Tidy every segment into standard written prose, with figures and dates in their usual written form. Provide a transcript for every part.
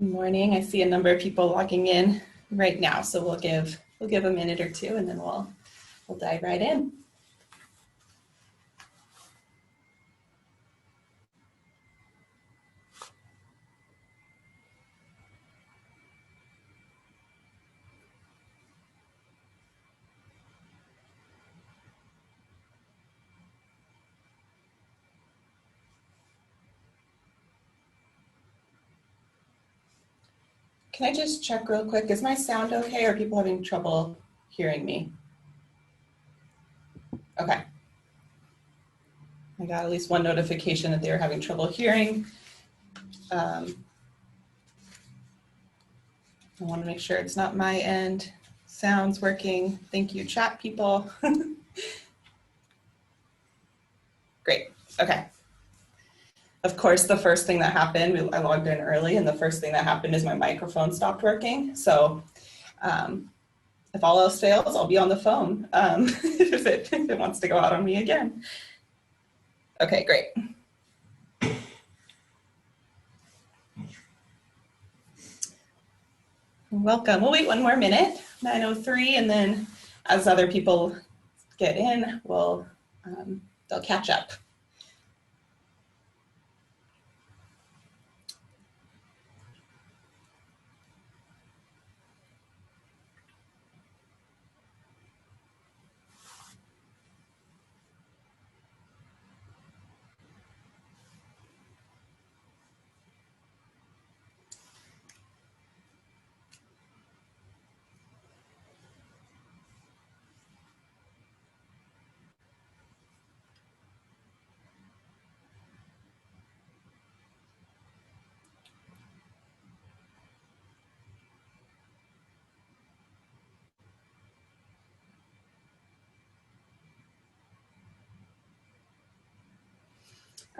Good morning. I see a number of people logging in right now, so we'll give a minute or two, and then we'll dive right in. Can I just check real quick? Is my sound okay? Or are people having trouble hearing me? Okay. I got at least one notification that they were having trouble hearing. I want to make sure it's not my end. Sound's working. Thank you, chat people. Great. Okay. Of course, the first thing that happened, I logged in early, and the first thing that happened is my microphone stopped working. So if all else fails, I'll be on the phone if it wants to go out on me again. Okay, great. Welcome. We'll wait one more minute, 9:03, and then as other people get in, they'll catch up.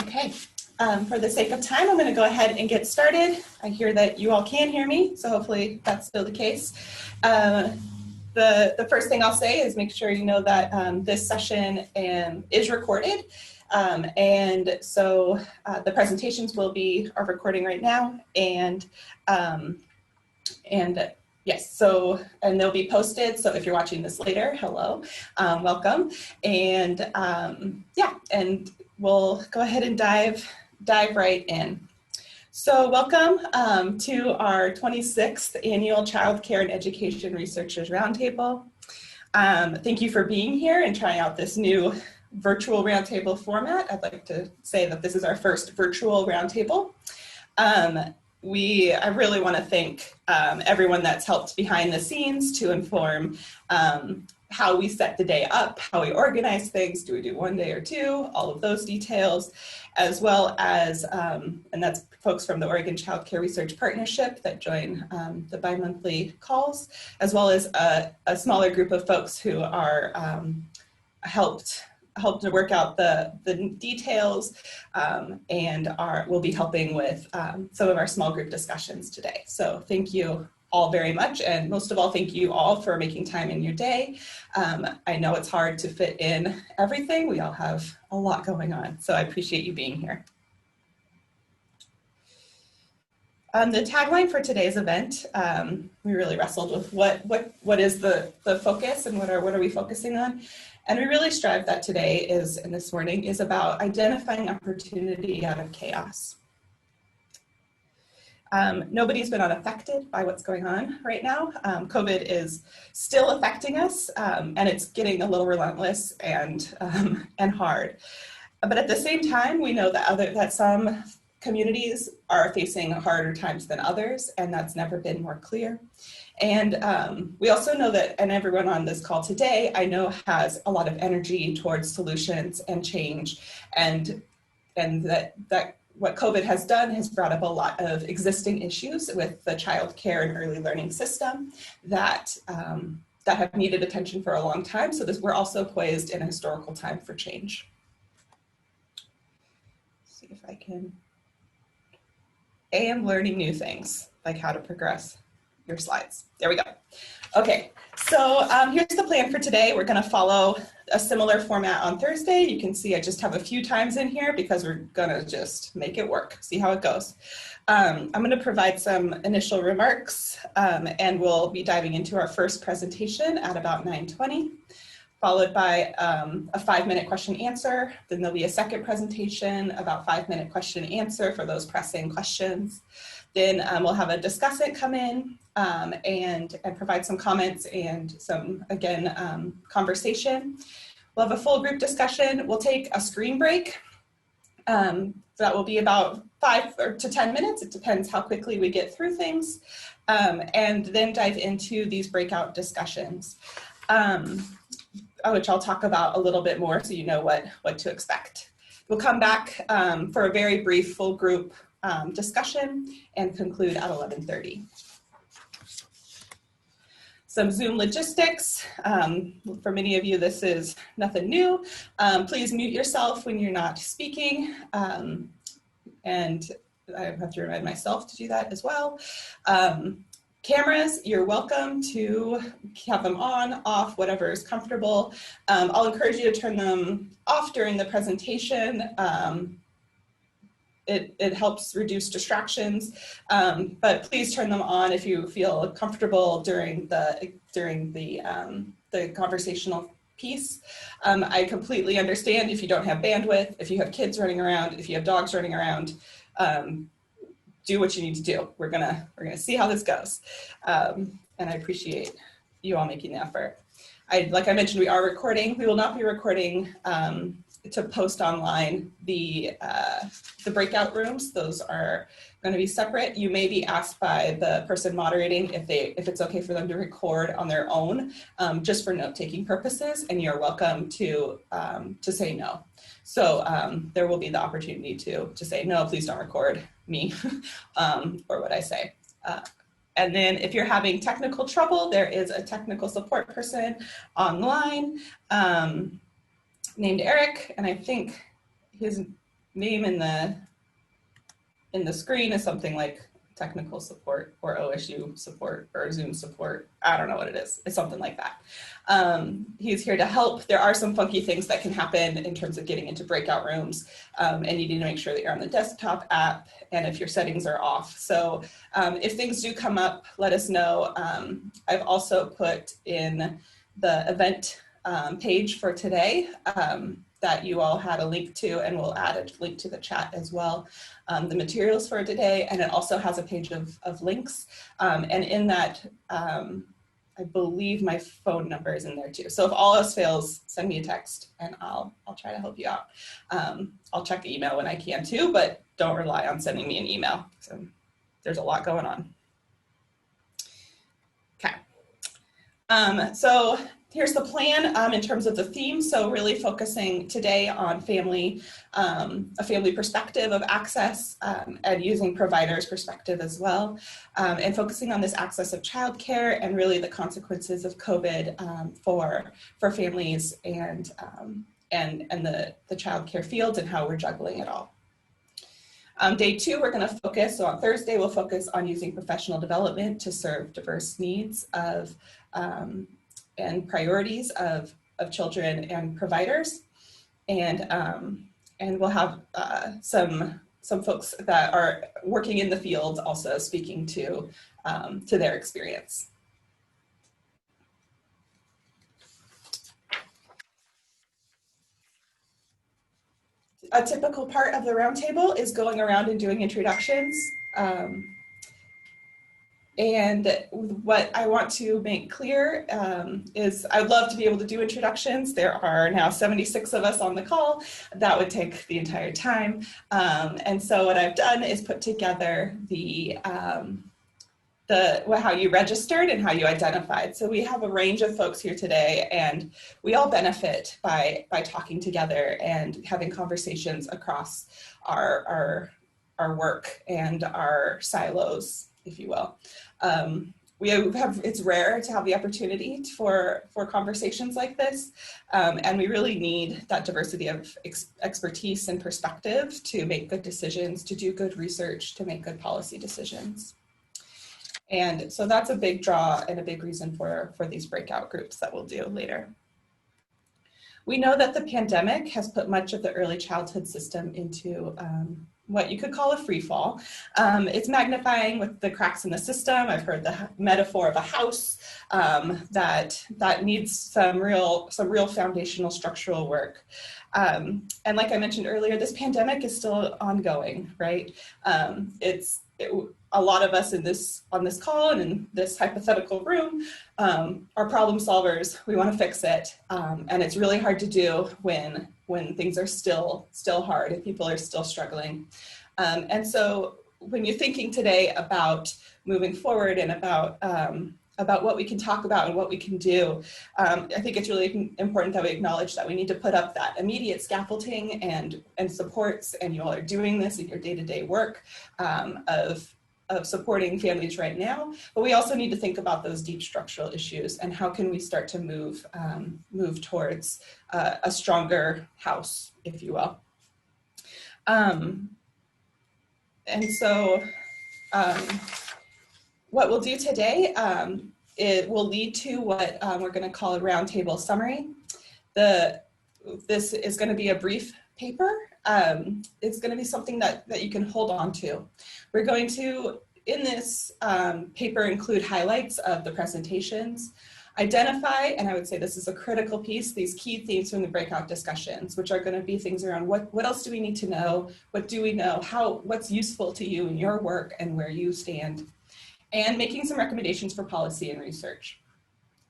Okay, for the sake of time, I'm going to go ahead and get started. I hear that you all can hear me, so hopefully that's still the case. The first thing I'll say is make sure you know that this session is recorded. And so the presentations are recording right now, and yes, so, and they'll be posted. So if you're watching this later, hello, welcome. And yeah, and we'll go ahead and dive right in. So welcome to our 26th Annual Child Care and Education Researchers Roundtable. Thank you for being here and trying out this new virtual roundtable format. I'd like to say that this is our first virtual roundtable. I really want to thank everyone that's helped behind the scenes to inform how we set the day up, how we organize things, do we do one day or two, all of those details, as well as, and that's folks from the Oregon Child Care Research Partnership that join the bi-monthly calls, as well as a smaller group of folks who are helped to work out the details and will be helping with some of our small group discussions today. So thank you all very much, and most of all, thank you all for making time in your day. I know it's hard to fit in everything. We all have a lot going on, so I appreciate you being here. The tagline for today's event, we really wrestled with what is the focus and what are we focusing on? And we really strive that today and this morning is about identifying opportunity out of chaos. Nobody's been unaffected by what's going on right now. COVID is still affecting us, and it's getting a little relentless and hard. But at the same time, we know that some communities are facing harder times than others, and that's never been more clear. And we also know that, and everyone on this call today, I know has a lot of energy towards solutions and change, and that what COVID has done has brought up a lot of existing issues with the child care and early learning system that have needed attention for a long time. So we're also poised in a historical time for change. Let's see if I can. I am learning new things, like how to progress your slides. There we go. Okay, so here's the plan for today. We're going to follow a similar format on Thursday. You can see I just have a few times in here because we're going to just make it work, see how it goes. I'm going to provide some initial remarks and we'll be diving into our first presentation at about 9:20, followed by a 5-minute question answer. Then there'll be a second presentation, about 5-minute question answer for those pressing questions. Then we'll have a discussant come in and provide some comments and some, again, conversation. We'll have a full group discussion. We'll take a screen break. That will be about 5 to 10 minutes. It depends how quickly we get through things. And then dive into these breakout discussions, which I'll talk about a little bit more so you know what to expect. We'll come back for a very brief full group discussion and conclude at 11:30. Some Zoom logistics. For many of you, this is nothing new. Please mute yourself when you're not speaking. And I have to remind myself to do that as well. Cameras, you're welcome to have them on, off, whatever is comfortable. I'll encourage you to turn them off during the presentation. It helps reduce distractions, but please turn them on if you feel comfortable during the conversational piece. I completely understand if you don't have bandwidth, if you have kids running around, if you have dogs running around, do what you need to do. We're gonna see how this goes, and I appreciate you all making the effort. Like I mentioned, we are recording. We will not be recording to post online the breakout rooms. Those are going to be separate. You may be asked by the person moderating if it's okay for them to record on their own, just for note-taking purposes, and you're welcome to say no. So there will be the opportunity to say no, please don't record me or what I say. And then if you're having technical trouble, there is a technical support person online named Eric, and I think his name in the screen is something like technical support or OSU support or Zoom support. I don't know what it is. It's something like that. He's here to help. There are some funky things that can happen in terms of getting into breakout rooms, and you need to make sure that you're on the desktop app and if your settings are off. So if things do come up, let us know. I've also put in the event page for today that you all had a link to, and we'll add a link to the chat as well, the materials for today, and it also has a page of links, and in that I believe my phone number is in there too. So if all else fails, send me a text and I'll try to help you out. I'll check email when I can too, but don't rely on sending me an email. So there's a lot going on. Okay. So here's the plan in terms of the theme. So really focusing today on family, a family perspective of access, and using providers' perspective as well, and focusing on this access of childcare and really the consequences of COVID for families and the childcare field and how we're juggling it all. Day 2, we're going to focus, so on Thursday, we'll focus on using professional development to serve diverse needs of and priorities of children and providers, and we'll have some folks that are working in the field also speaking to their experience. A typical part of the roundtable is going around and doing introductions. And what I want to make clear is I'd love to be able to do introductions. There are now 76 of us on the call. That would take the entire time. And so what I've done is put together how you registered and how you identified. So we have a range of folks here today, and we all benefit by talking together and having conversations across our work and our silos, if you will. It's rare to have the opportunity for conversations like this, and we really need that diversity of expertise and perspective to make good decisions, to do good research, to make good policy decisions. And so that's a big draw and a big reason for these breakout groups that we'll do later. We know that the pandemic has put much of the early childhood system into what you could call a free fall. It's magnifying with the cracks in the system. I've heard the metaphor of a house that needs some real foundational structural work. And like I mentioned earlier, this pandemic is still ongoing, right? A lot of us on this call and in this hypothetical room are problem solvers. We want to fix it, and it's really hard to do when things are still hard and people are still struggling. And so when you're thinking today about moving forward and about what we can talk about and what we can do, I think it's really important that we acknowledge that we need to put up that immediate scaffolding and supports, and you all are doing this in your day-to-day work of supporting families right now, but we also need to think about those deep structural issues and how can we start to move towards a stronger house, if you will. And so what we'll do today, it will lead to what we're going to call a roundtable summary. This is going to be a brief paper. It's going to be something that you can hold on to. We're going to, in this paper, include highlights of the presentations, identify, and I would say this is a critical piece, these key themes from the breakout discussions, which are going to be things around what else do we need to know, what do we know, what's useful to you in your work and where you stand, and making some recommendations for policy and research.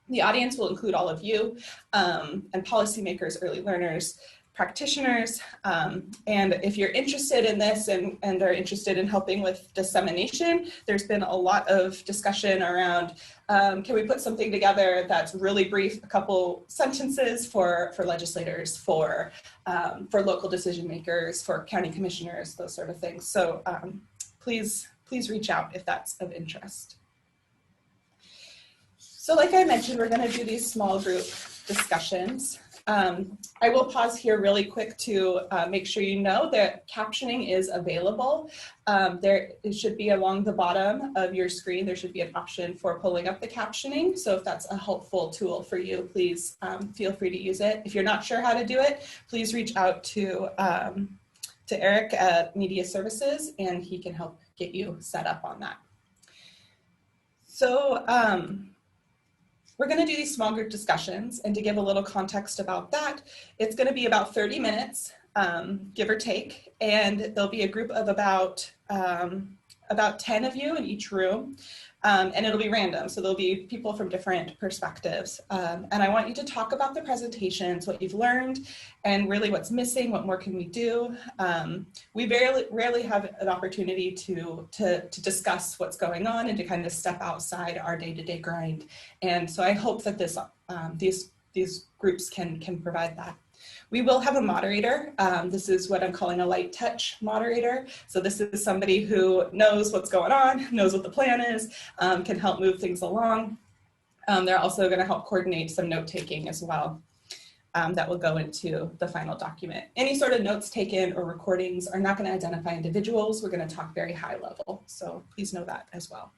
The audience will include all of you and policymakers, early learners, practitioners, and if you're interested in this and are interested in helping with dissemination, there's been a lot of discussion around can we put something together that's really brief, a couple sentences for legislators, for local decision makers, for county commissioners, those sort of things. So please reach out if that's of interest. So like I mentioned, we're going to do these small group discussions. I will pause here really quick to make sure you know that captioning is available. It should be along the bottom of your screen. There should be an option for pulling up the captioning. So if that's a helpful tool for you, please feel free to use it. If you're not sure how to do it, please reach out to Eric at Media Services, and he can help get you set up on that. So we're going to do these small group discussions, and to give a little context about that, it's going to be about 30 minutes, give or take, and there'll be a group of about 10 of you in each room, and it'll be random, so there'll be people from different perspectives. And I want you to talk about the presentations, what you've learned, and really what's missing, what more can we do. We rarely have an opportunity to discuss what's going on and to kind of step outside our day-to-day grind. And so I hope that these groups can provide that. We will have a moderator. This is what I'm calling a light touch moderator. So this is somebody who knows what's going on, knows what the plan is, can help move things along. They're also going to help coordinate some note taking as well that will go into the final document. Any sort of notes taken or recordings are not going to identify individuals. We're going to talk very high level. So please know that as well.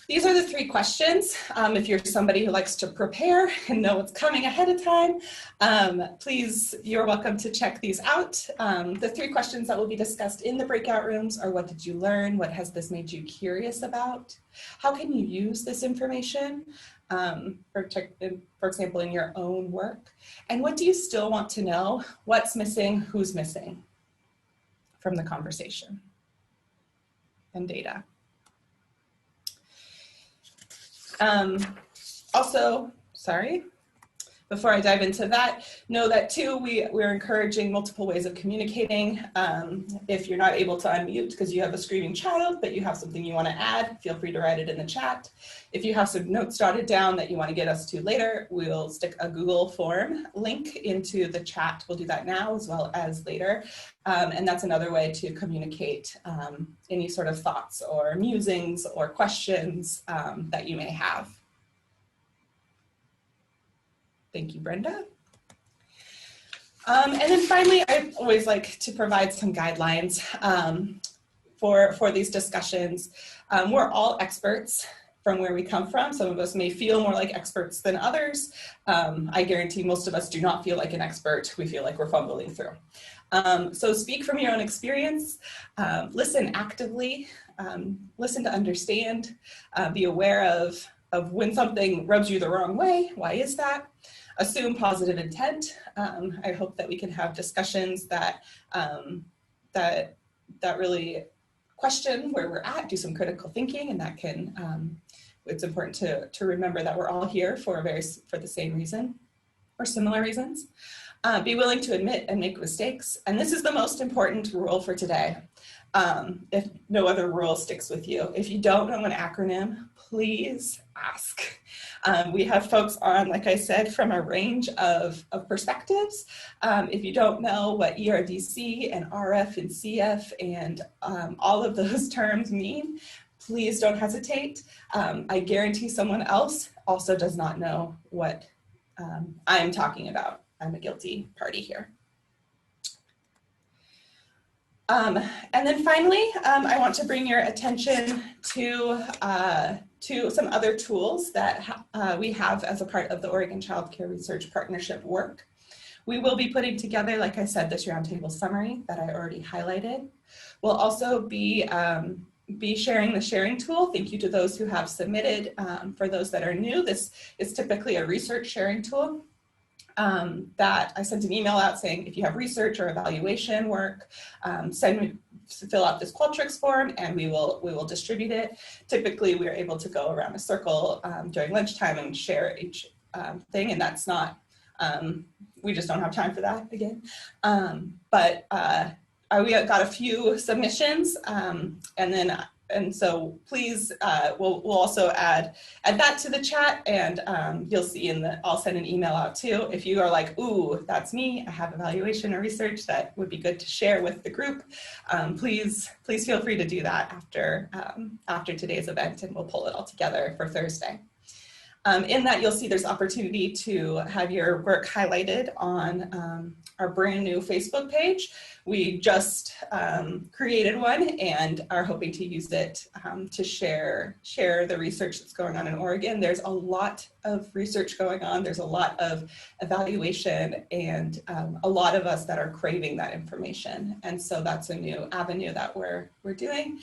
These are the 3 questions. If you're somebody who likes to prepare and know what's coming ahead of time, please, you're welcome to check these out. The 3 questions that will be discussed in the breakout rooms are: what did you learn? What has this made you curious about? How can you use this information, for example, in your own work? And what do you still want to know? What's missing? Who's missing from the conversation and data? Also, before I dive into that, know that too, we're encouraging multiple ways of communicating. If you're not able to unmute because you have a screaming child, but you have something you want to add, feel free to write it in the chat. If you have some notes jotted down that you want to get us to later, we'll stick a Google form link into the chat. We'll do that now as well as later. And that's another way to communicate any sort of thoughts or musings or questions that you may have. Thank you, Brenda. And then finally, I always like to provide some guidelines for these discussions. We're all experts from where we come from. Some of us may feel more like experts than others. I guarantee most of us do not feel like an expert. We feel like we're fumbling through. So speak from your own experience, listen actively, listen to understand, be aware of when something rubs you the wrong way. Why is that? Assume positive intent. I hope that we can have discussions that that really question where we're at, do some critical thinking, and that can, it's important to remember that we're all here for the same reason or similar reasons. Be willing to admit and make mistakes. And this is the most important rule for today. If no other rule sticks with you. If you don't know an acronym, please ask. We have folks on, like I said, from a range of perspectives. If you don't know what ERDC and RF and CF and all of those terms mean, please don't hesitate. I guarantee someone else also does not know what I'm talking about. I'm a guilty party here. And then finally, I want to bring your attention to some other tools that we have as a part of the Oregon Child Care Research Partnership work. We will be putting together, like I said, this roundtable summary that I already highlighted. We'll also be sharing the sharing tool. Thank you to those who have submitted. For those that are new, this is typically a research sharing tool. That I sent an email out saying if you have research or evaluation work, fill out this Qualtrics form and we will distribute it. Typically, we are able to go around a circle during lunchtime and share each thing, and that's not, we just don't have time for that again. But we got a few submissions, and so please, we'll also add that to the chat, and you'll see I'll send an email out too. If you are like, ooh, that's me, I have evaluation or research that would be good to share with the group, please feel free to do that after today's event, and we'll pull it all together for Thursday. In that, you'll see there's opportunity to have your work highlighted on our brand new Facebook page. We just created one and are hoping to use it to share the research that's going on in Oregon. There's a lot of research going on. There's a lot of evaluation, and a lot of us that are craving that information. And so that's a new avenue that we're doing.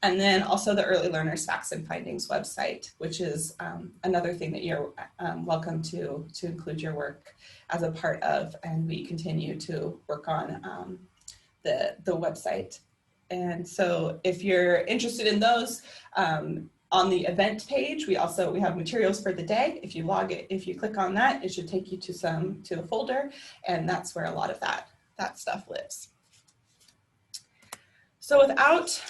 And then also the Early Learners Facts and Findings website, which is another thing that you're welcome to include your work as a part of, and we continue to work on the website. And so if you're interested in those, on the event page, we have materials for the day. If you click on that, it should take you to a folder, and that's where a lot of that stuff lives. So without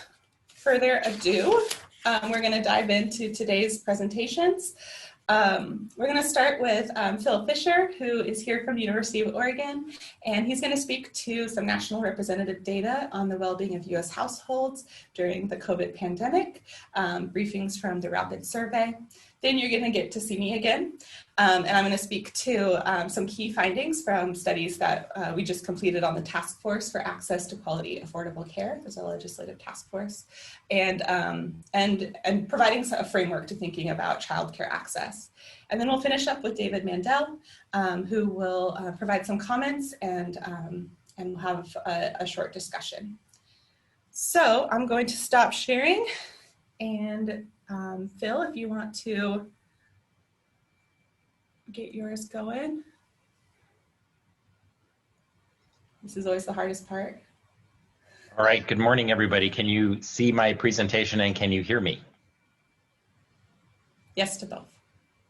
further ado, we're going to dive into today's presentations. We're going to start with Phil Fisher, who is here from the University of Oregon, and he's going to speak to some national representative data on the well-being of U.S. households during the COVID pandemic, briefings from the Rapid Survey. Then you're going to get to see me again, and I'm going to speak to some key findings from studies that we just completed on the Task Force for Access to Quality Affordable Care. There's a legislative task force, and providing a framework to thinking about childcare access. And then we'll finish up with David Mandel, who will provide some comments and we'll have a short discussion. So I'm going to stop sharing, and Phil, if you want to get yours going. This is always the hardest part. All right, good morning, everybody. Can you see my presentation and can you hear me? Yes to both.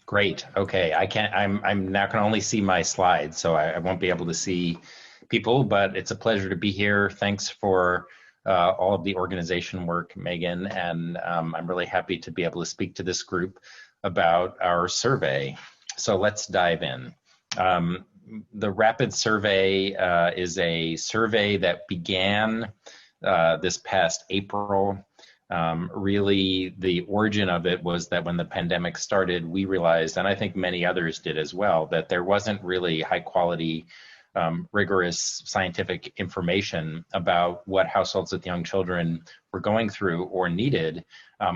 Great, okay. I'm now can only see my slides, so I won't be able to see people, but it's a pleasure to be here. Thanks for all of the organization work, Megan, and I'm really happy to be able to speak to this group about our survey. So let's dive in. The Rapid Survey is a survey that began this past April. Really, the origin of it was that when the pandemic started, we realized, and I think many others did as well, that there wasn't really high quality rigorous scientific information about what households with young children were going through or needed,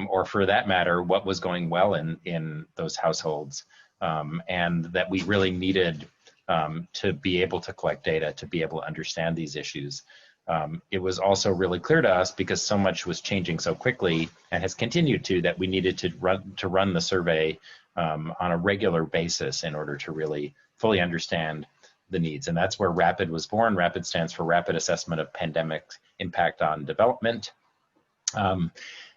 or for that matter, what was going well in those households, and that we really needed to be able to collect data, to be able to understand these issues. It was also really clear to us, because so much was changing so quickly and has continued to, that we needed to run the survey on a regular basis in order to really fully understand the needs. And that's where RAPID was born. RAPID stands for Rapid Assessment of Pandemic Impact on Development.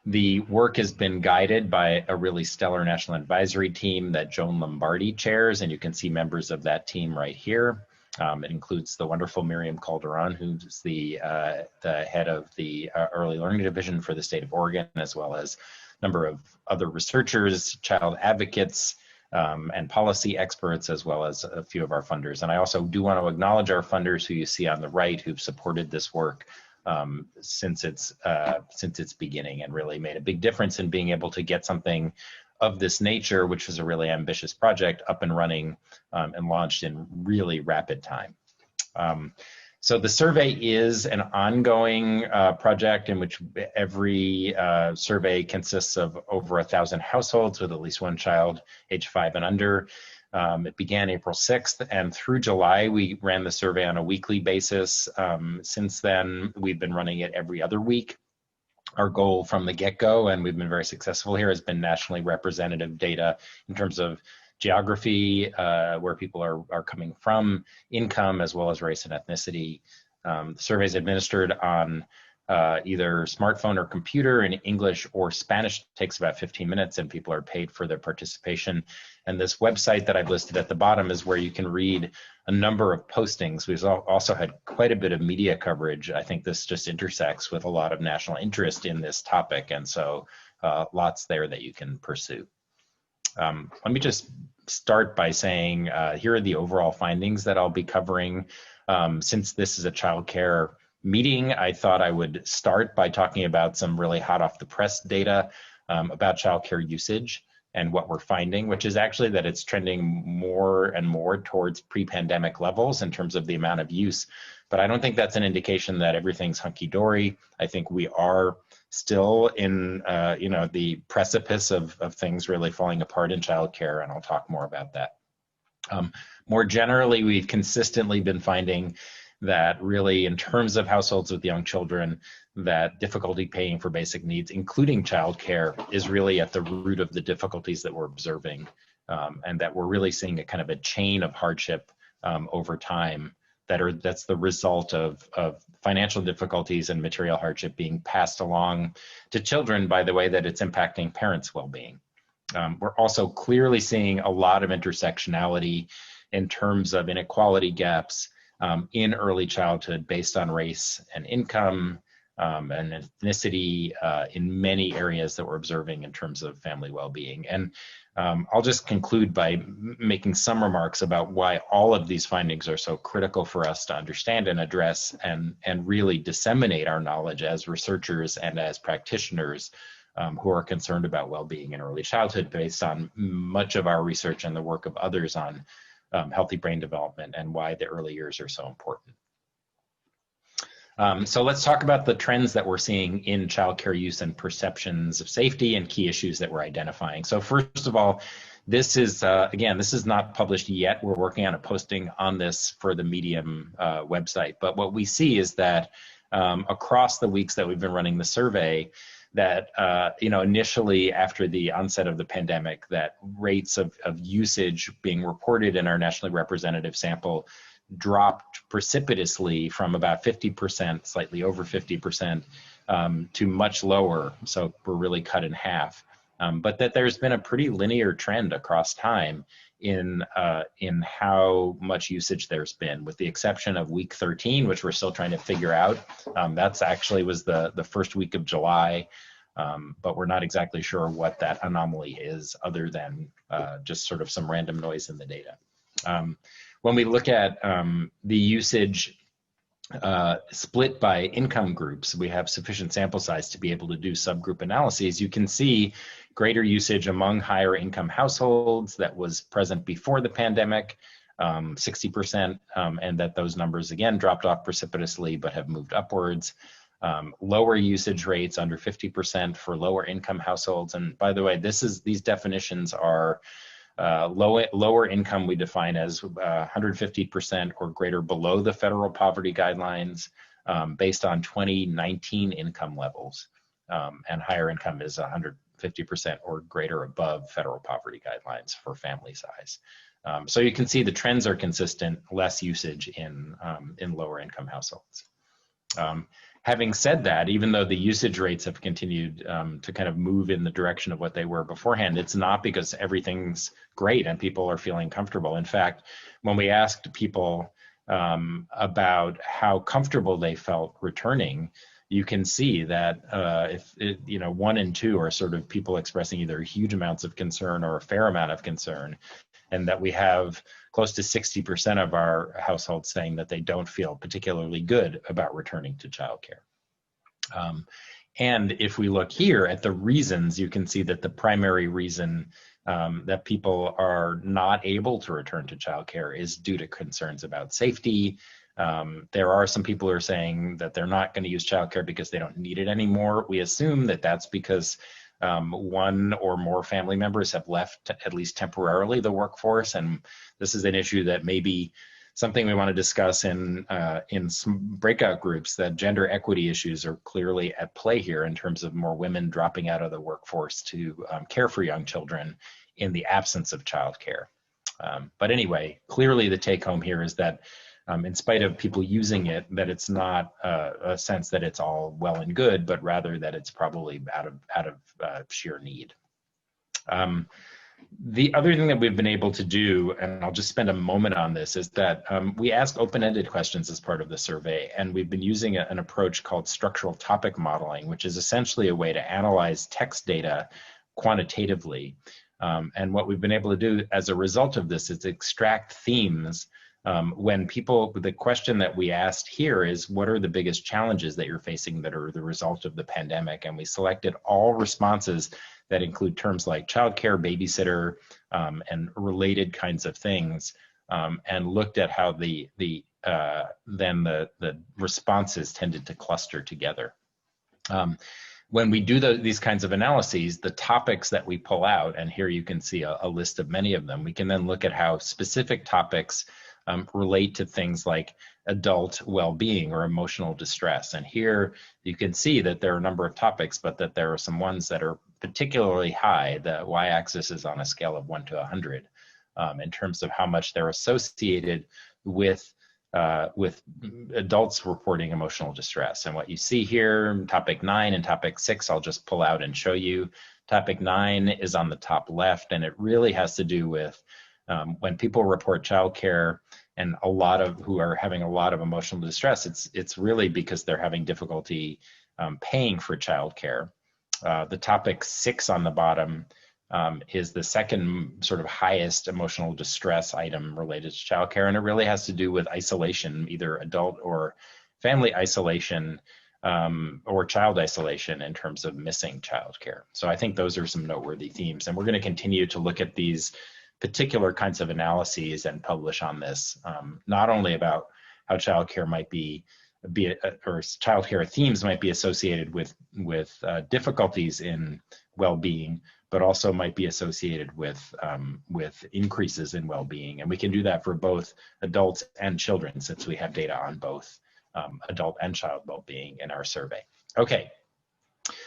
The work has been guided by a really stellar national advisory team that Joan Lombardi chairs, and you can see members of that team right here. It includes the wonderful Miriam Calderon, who's the head of the Early Learning Division for the state of Oregon, as well as a number of other researchers, child advocates, and policy experts, as well as a few of our funders. And I also do want to acknowledge our funders, who you see on the right, who've supported this work since its beginning, and really made a big difference in being able to get something of this nature, which was a really ambitious project, up and running and launched in really rapid time. So the survey is an ongoing project in which every survey consists of over 1,000 households with at least one child age 5 and under. It began April 6th, and through July, we ran the survey on a weekly basis. Since then, we've been running it every other week. Our goal from the get-go, and we've been very successful here, has been nationally representative data in terms of geography, where people are coming from, income, as well as race and ethnicity. The survey is administered on either smartphone or computer in English or Spanish. It takes about 15 minutes, and people are paid for their participation. And this website that I've listed at the bottom is where you can read a number of postings. We've also had quite a bit of media coverage. I think this just intersects with a lot of national interest in this topic, and so lots there that you can pursue. Let me just start by saying here are the overall findings that I'll be covering. Since this is a child care meeting, I thought I would start by talking about some really hot off the press data about child care usage and what we're finding, which is actually that it's trending more and more towards pre-pandemic levels in terms of the amount of use. But I don't think that's an indication that everything's hunky-dory. I think we are still in the precipice of things really falling apart in childcare, and I'll talk more about that. More generally, we've consistently been finding that really, in terms of households with young children, that difficulty paying for basic needs, including childcare, is really at the root of the difficulties that we're observing, and that we're really seeing a kind of a chain of hardship over time that's the result of financial difficulties and material hardship being passed along to children by the way that it's impacting parents' well-being. We're also clearly seeing a lot of intersectionality in terms of inequality gaps in early childhood based on race and income and ethnicity in many areas that we're observing in terms of family well-being. And I'll just conclude by making some remarks about why all of these findings are so critical for us to understand and address and really disseminate our knowledge as researchers and as practitioners who are concerned about well-being in early childhood based on much of our research and the work of others on healthy brain development and why the early years are so important. So let's talk about the trends that we're seeing in childcare use and perceptions of safety and key issues that we're identifying. So first of all, this is, again, this is not published yet. We're working on a posting on this for the Medium website. But what we see is that across the weeks that we've been running the survey, that initially after the onset of the pandemic, that rates of usage being reported in our nationally representative sample dropped precipitously from about 50%, slightly over 50%, to much lower. So we're really cut in half. But that there's been a pretty linear trend across time in how much usage there's been, with the exception of week 13, which we're still trying to figure out. That's actually was the first week of July, but we're not exactly sure what that anomaly is, other than just sort of some random noise in the data. When we look at the usage split by income groups, we have sufficient sample size to be able to do subgroup analyses. You can see greater usage among higher income households that was present before the pandemic, 60%, and that those numbers again dropped off precipitously but have moved upwards. Lower usage rates under 50% for lower income households. And by the way, these definitions are lower income we define as 150% or greater below the federal poverty guidelines based on 2019 income levels. And higher income is 150% or greater above federal poverty guidelines for family size. So you can see the trends are consistent, less usage in lower income households. Having said that, even though the usage rates have continued to kind of move in the direction of what they were beforehand, it's not because everything's great and people are feeling comfortable. In fact, when we asked people about how comfortable they felt returning, you can see that if 1 and 2 are sort of people expressing either huge amounts of concern or a fair amount of concern, and that we have close to 60% of our households saying that they don't feel particularly good about returning to childcare. And if we look here at the reasons, you can see that the primary reason that people are not able to return to childcare is due to concerns about safety. There are some people who are saying that they're not going to use childcare because they don't need it anymore. We assume that that's because one or more family members have left, at least temporarily, the workforce, and this is an issue that may be something we want to discuss in some breakout groups. That gender equity issues are clearly at play here in terms of more women dropping out of the workforce to care for young children in the absence of childcare. But anyway, clearly the take home here is that in spite of people using it, that it's not a sense that it's all well and good, but rather that it's probably out of sheer need. The other thing that we've been able to do, and I'll just spend a moment on this, is that we ask open-ended questions as part of the survey, and we've been using an approach called structural topic modeling, which is essentially a way to analyze text data quantitatively. And what we've been able to do as a result of this is extract themes. When the question that we asked here is, what are the biggest challenges that you're facing that are the result of the pandemic? And we selected all responses that include terms like childcare, babysitter, and related kinds of things, and looked at how the responses tended to cluster together. When we do these kinds of analyses, the topics that we pull out, and here you can see a list of many of them, we can then look at how specific topics relate to things like adult well-being or emotional distress. And here you can see that there are a number of topics, but that there are some ones that are particularly high. The y-axis is on a scale of 1 to 100 in terms of how much they're associated with adults reporting emotional distress. And what you see here, topic 9 and topic 6, I'll just pull out and show you. Topic 9 is on the top left, and it really has to do with when people report childcare and who are having a lot of emotional distress, it's really because they're having difficulty paying for childcare. The topic 6 on the bottom is the second sort of highest emotional distress item related to childcare, and it really has to do with isolation, either adult or family isolation or child isolation in terms of missing childcare. So I think those are some noteworthy themes, and we're going to continue to look at these particular kinds of analyses and publish on this, not only about how childcare might or childcare themes might be associated with difficulties in well-being, but also might be associated with increases in well-being. And we can do that for both adults and children, since we have data on both adult and child well-being in our survey. Okay.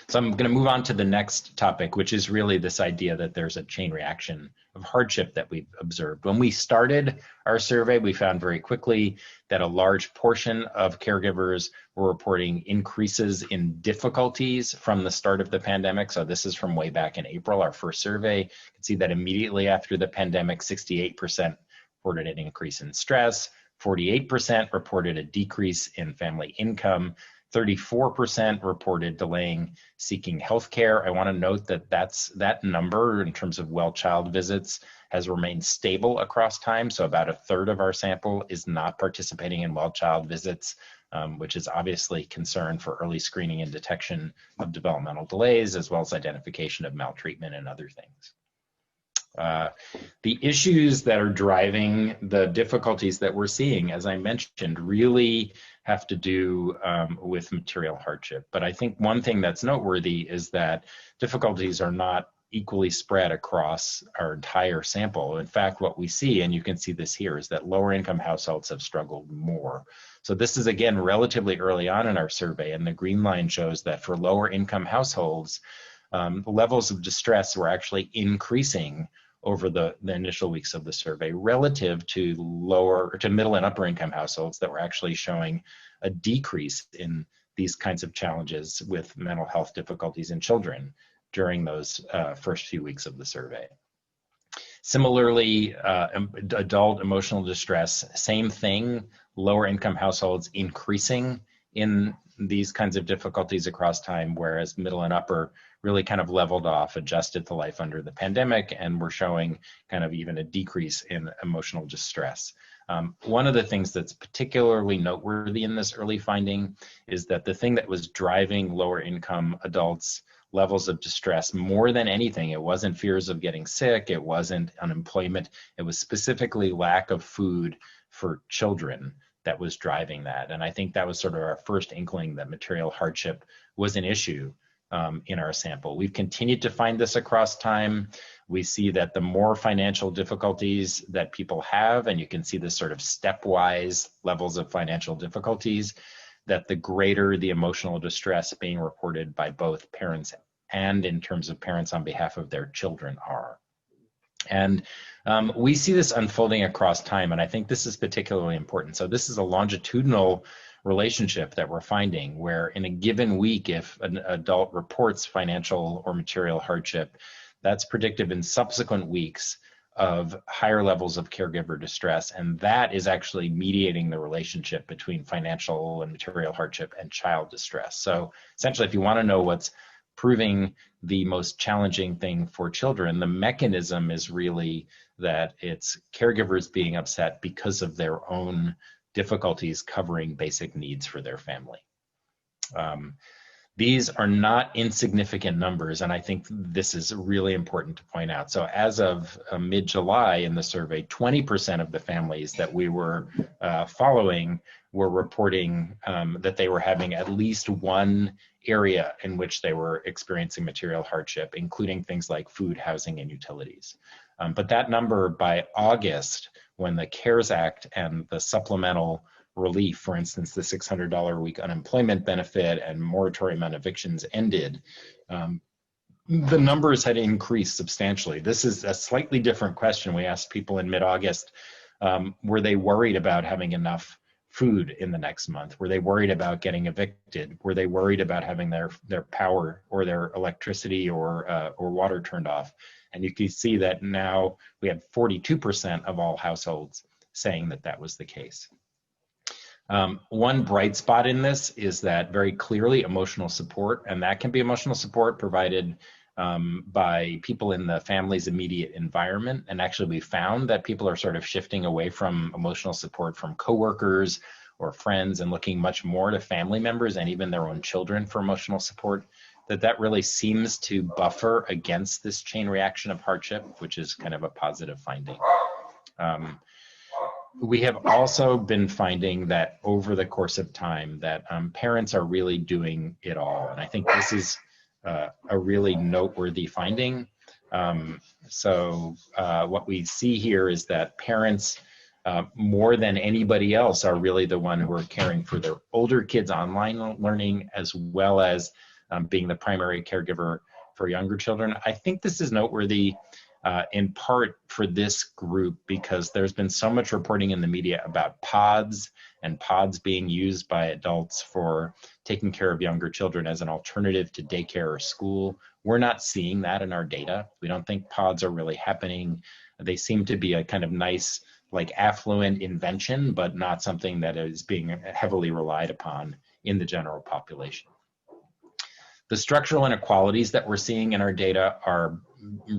So I'm going to move on to the next topic, which is really this idea that there's a chain reaction of hardship that we've observed. When we started our survey, we found very quickly that a large portion of caregivers were reporting increases in difficulties from the start of the pandemic. So this is from way back in April, our first survey. You can see that immediately after the pandemic, 68% reported an increase in stress, 48% reported a decrease in family income, 34% reported delaying seeking health care. I want to note that that number in terms of well child visits has remained stable across time. So about a third of our sample is not participating in well child visits, which is obviously concern for early screening and detection of developmental delays, as well as identification of maltreatment and other things. The issues that are driving the difficulties that we're seeing, as I mentioned, really have to do with material hardship. But I think one thing that's noteworthy is that difficulties are not equally spread across our entire sample. In fact, what we see, and you can see this here, is that lower income households have struggled more. So this is, again, relatively early on in our survey, and the green line shows that for lower income households, levels of distress were actually increasing over the initial weeks of the survey relative to middle and upper income households that were actually showing a decrease in these kinds of challenges with mental health difficulties in children during those first few weeks of the survey. Similarly, adult emotional distress, same thing, lower income households increasing in these kinds of difficulties across time, whereas middle and upper really kind of leveled off, adjusted to life under the pandemic, and we're showing kind of even a decrease in emotional distress. One of the things that's particularly noteworthy in this early finding is that the thing that was driving lower income adults' levels of distress more than anything, it wasn't fears of getting sick, it wasn't unemployment, it was specifically lack of food for children that was driving that. And I think that was sort of our first inkling that material hardship was an issue in our sample. We've continued to find this across time. We see that the more financial difficulties that people have, and you can see this sort of stepwise levels of financial difficulties, that the greater the emotional distress being reported by both parents and in terms of parents on behalf of their children are. And we see this unfolding across time, and I think this is particularly important. So this is a longitudinal relationship that we're finding where in a given week, if an adult reports financial or material hardship, that's predictive in subsequent weeks of higher levels of caregiver distress, and that is actually mediating the relationship between financial and material hardship and child distress. So essentially, if you want to know what's proving the most challenging thing for children, the mechanism is really that it's caregivers being upset because of their own difficulties covering basic needs for their family. These are not insignificant numbers, and I think this is really important to point out. So as of mid-July in the survey, 20% of the families that we were following were reporting that they were having at least one area in which they were experiencing material hardship, including things like food, housing, and utilities. But that number by August, when the CARES Act and the supplemental relief, for instance, the $600 a week unemployment benefit and moratorium on evictions ended, the numbers had increased substantially. This is a slightly different question. We asked people in mid-August, were they worried about having enough food in the next month? Were they worried about getting evicted? Were they worried about having their power or their electricity or water turned off? And you can see that now we have 42% of all households saying that that was the case. One bright spot in this is that very clearly emotional support, and that can be emotional support provided by people in the family's immediate environment. And actually we found that people are sort of shifting away from emotional support from coworkers or friends and looking much more to family members and even their own children for emotional support, that really seems to buffer against this chain reaction of hardship, which is kind of a positive finding. We have also been finding that over the course of time that parents are really doing it all. And I think this is a really noteworthy finding. What we see here is that parents, more than anybody else, are really the one who are caring for their older kids' online learning, as well as being the primary caregiver for younger children. I think this is noteworthy in part for this group because there's been so much reporting in the media about pods and pods being used by adults for taking care of younger children as an alternative to daycare or school. We're not seeing that in our data. We don't think pods are really happening. They seem to be a kind of nice, like affluent invention, but not something that is being heavily relied upon in the general population. The structural inequalities that we're seeing in our data are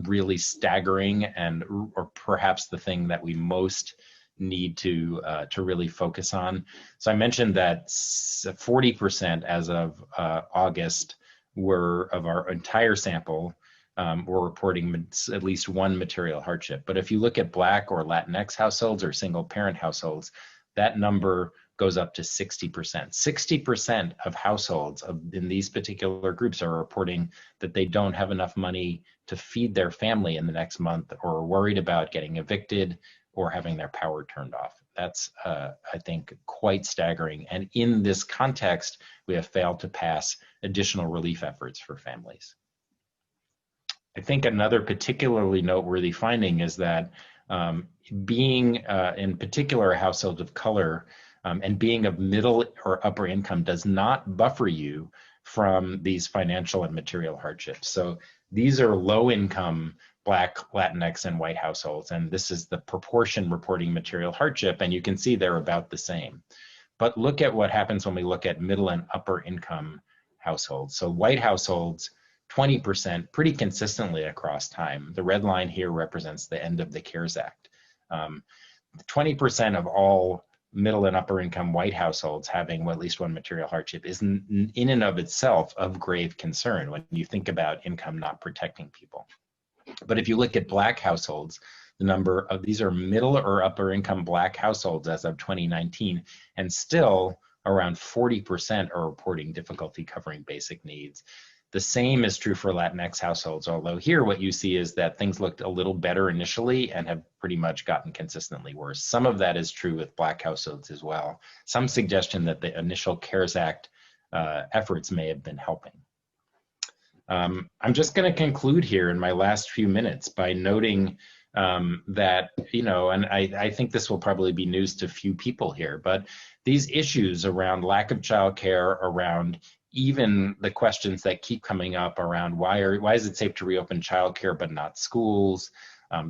really staggering and or perhaps the thing that we most need to really focus on. So I mentioned that 40% as of August of our entire sample were reporting at least one material hardship. But if you look at Black or Latinx households or single parent households, that number goes up to 60%. 60% of households in these particular groups are reporting that they don't have enough money to feed their family in the next month, or are worried about getting evicted or having their power turned off. That's, I think, quite staggering. And in this context, we have failed to pass additional relief efforts for families. I think another particularly noteworthy finding is that being in particular a household of color and being of middle or upper income does not buffer you from these financial and material hardships. So these are low income Black, Latinx, and white households, and this is the proportion reporting material hardship, and you can see they're about the same. But look at what happens when we look at middle and upper income households. So white households, 20% pretty consistently across time. The red line here represents the end of the CARES Act. 20% of all middle and upper income white households having at least one material hardship is in and of itself of grave concern when you think about income not protecting people. But if you look at Black households, the number of these are middle or upper income Black households as of 2019, and still around 40% are reporting difficulty covering basic needs. The same is true for Latinx households, although here what you see is that things looked a little better initially and have pretty much gotten consistently worse. Some of that is true with Black households as well. Some suggestion that the initial CARES Act efforts may have been helping. I'm just going to conclude here in my last few minutes by noting that, and I think this will probably be news to few people here, but these issues around lack of childcare, around even the questions that keep coming up around why is it safe to reopen childcare but not schools,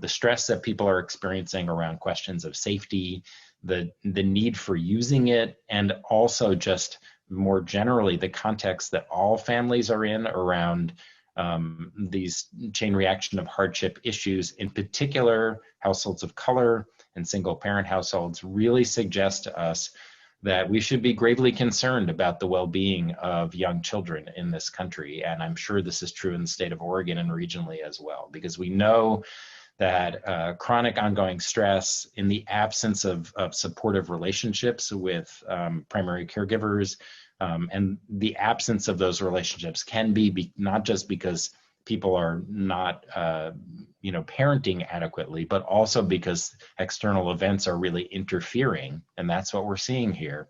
the stress that people are experiencing around questions of safety, the need for using it, and also just more generally the context that all families are in around these chain reaction of hardship issues, in particular households of color and single parent households, really suggest to us that we should be gravely concerned about the well-being of young children in this country. And I'm sure this is true in the state of Oregon and regionally as well, because we know that chronic ongoing stress in the absence of supportive relationships with primary caregivers and the absence of those relationships can be not just because people are not parenting adequately, but also because external events are really interfering. And that's what we're seeing here,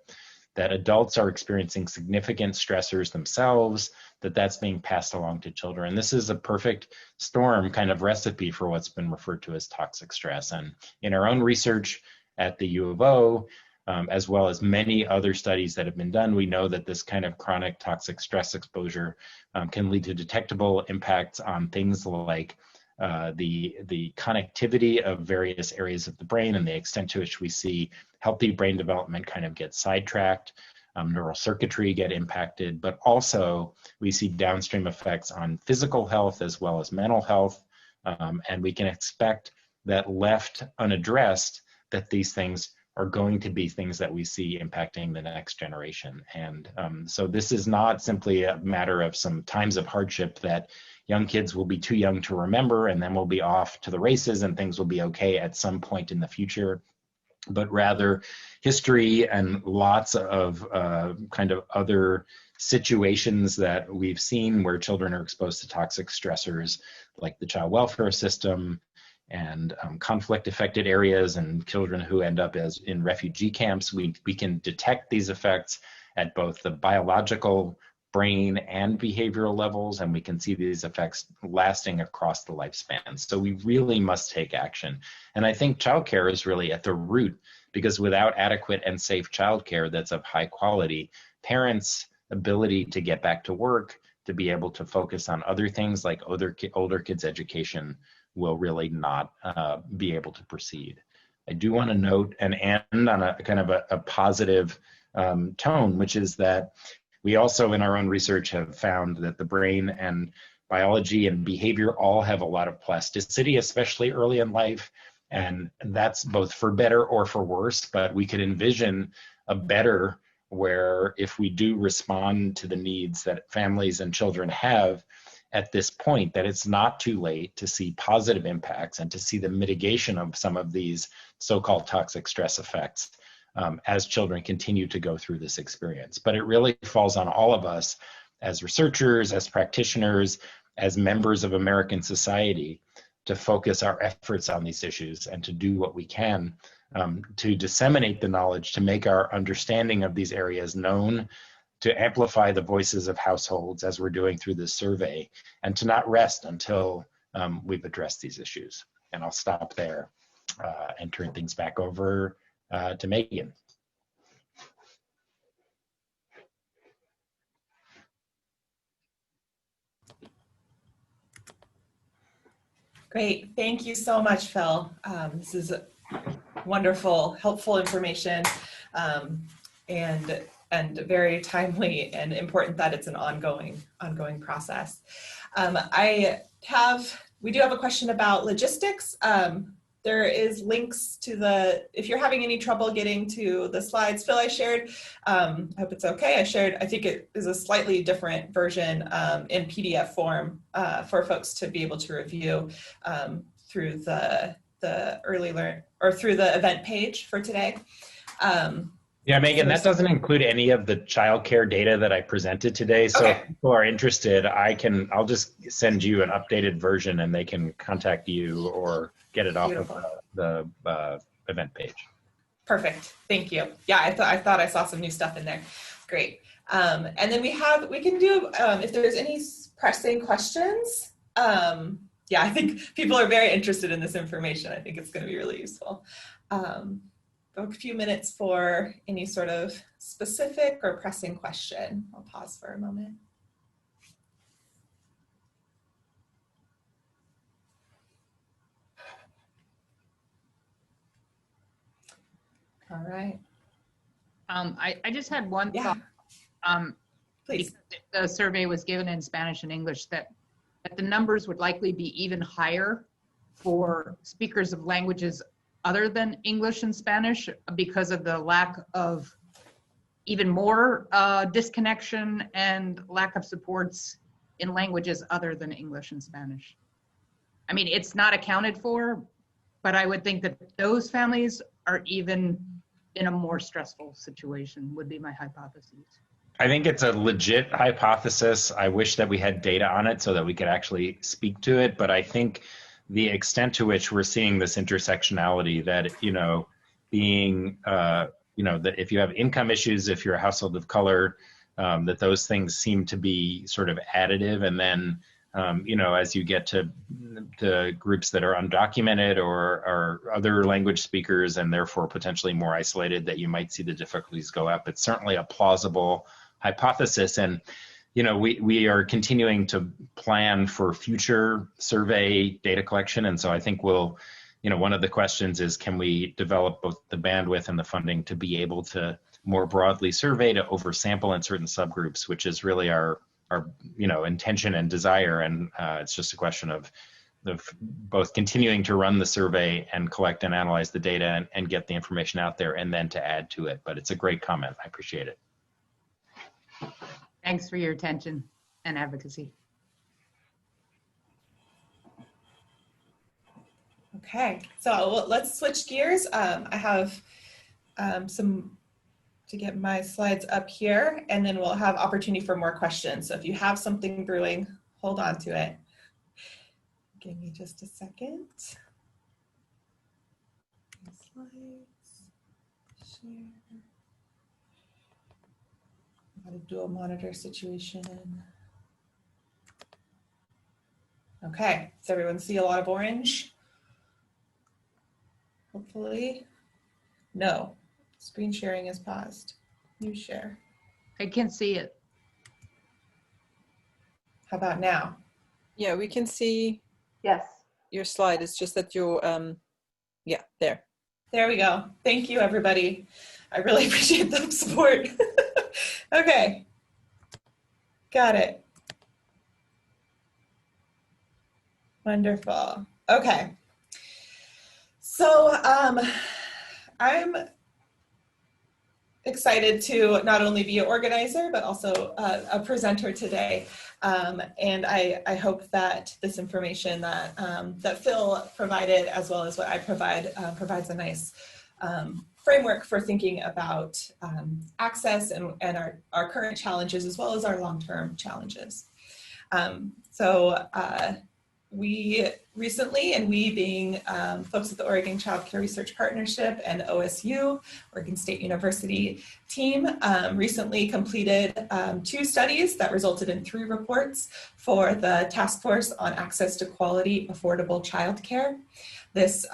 that adults are experiencing significant stressors themselves, that's being passed along to children. This is a perfect storm kind of recipe for what's been referred to as toxic stress. And in our own research at the U of O, as well as many other studies that have been done, we know that this kind of chronic toxic stress exposure can lead to detectable impacts on things like the connectivity of various areas of the brain and the extent to which we see healthy brain development kind of get sidetracked, neural circuitry get impacted, but also we see downstream effects on physical health as well as mental health. And we can expect that left unaddressed, that these things are going to be things that we see impacting the next generation. And so this is not simply a matter of some times of hardship that young kids will be too young to remember and then we'll be off to the races and things will be okay at some point in the future, but rather history and lots of kind of other situations that we've seen where children are exposed to toxic stressors like the child welfare system and conflict affected areas and children who end up in refugee camps. We can detect these effects at both the biological, brain, and behavioral levels, and we can see these effects lasting across the lifespan. So we really must take action. And I think childcare is really at the root, because without adequate and safe childcare that's of high quality, parents' ability to get back to work, to be able to focus on other things like older kids' education will really not be able to proceed. I do want to note and end on a kind of a positive tone, which is that we also in our own research have found that the brain and biology and behavior all have a lot of plasticity, especially early in life. And that's both for better or for worse, but we could envision a better where if we do respond to the needs that families and children have, at this point that it's not too late to see positive impacts and to see the mitigation of some of these so-called toxic stress effects as children continue to go through this experience. But it really falls on all of us as researchers, as practitioners, as members of American society to focus our efforts on these issues and to do what we can to disseminate the knowledge, to make our understanding of these areas known, to amplify the voices of households as we're doing through this survey, and to not rest until we've addressed these issues. And I'll stop there and turn things back over to Megan. Great, thank you so much, Phil. This is wonderful, helpful information, and very timely and important that it's an ongoing process. We do have a question about logistics. There is links to if you're having any trouble getting to the slides Phil I shared, I hope it's okay. I think it is a slightly different version in PDF form for folks to be able to review through the early learn or through the event page for today. Yeah, Megan, that doesn't include any of the childcare data that I presented today. So if people are interested, I'll just send you an updated version and they can contact you or get it off of the event page. Perfect, thank you. Yeah, I thought I saw some new stuff in there. Great. And then we can do, if there's any pressing questions, yeah, I think people are very interested in this information. I think it's going to be really useful. A few minutes for any sort of specific or pressing question. I'll pause for a moment. All right. I just had one thought. Please. The survey was given in Spanish and English that the numbers would likely be even higher for speakers of languages other than English and Spanish because of the lack of even more disconnection and lack of supports in languages other than English and Spanish. I mean, it's not accounted for, but I would think that those families are even in a more stressful situation, would be my hypothesis. I think it's a legit hypothesis. I wish that we had data on it so that we could actually speak to it, but I think the extent to which we're seeing this intersectionality that, being, that if you have income issues, if you're a household of color, that those things seem to be sort of additive. And then, as you get to groups that are undocumented or other language speakers and therefore potentially more isolated, that you might see the difficulties go up. It's certainly a plausible hypothesis. And we are continuing to plan for future survey data collection. And so I think one of the questions is, can we develop both the bandwidth and the funding to be able to more broadly survey, to oversample in certain subgroups, which is really our intention and desire. And it's just a question of both continuing to run the survey and collect and analyze the data and get the information out there and then to add to it. But it's a great comment. I appreciate it. Thanks for your attention and advocacy. Okay, so let's switch gears. I have to get my slides up here, and then we'll have opportunity for more questions. So if you have something brewing, hold on to it. Give me just a second. Slides, share. Got a dual monitor situation. Okay, does everyone see a lot of orange? Hopefully. No, screen sharing is paused. New share. I can see it. How about now? Yeah, we can see your slide. It's just that you're, yeah, there. There we go. Thank you, everybody. I really appreciate the support. Okay, got it. Wonderful. Okay. So I'm excited to not only be an organizer, but also a presenter today. And I hope that this information that Phil provided, as well as what I provide, provides a nice framework for thinking about access and our current challenges, as well as our long-term challenges. We recently, and we being folks at the Oregon Child Care Research Partnership and OSU, Oregon State University team, recently completed 2 studies that resulted in 3 reports for the Task Force on Access to Quality, Affordable Childcare. This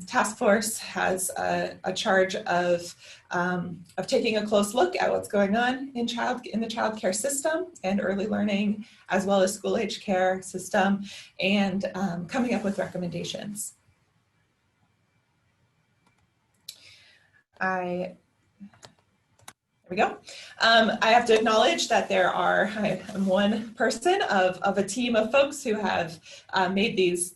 task force has a charge of taking a close look at what's going on in the child care system and early learning, as well as school-age care system, and coming up with recommendations. There we go. I have to acknowledge that I'm one person of a team of folks who have made these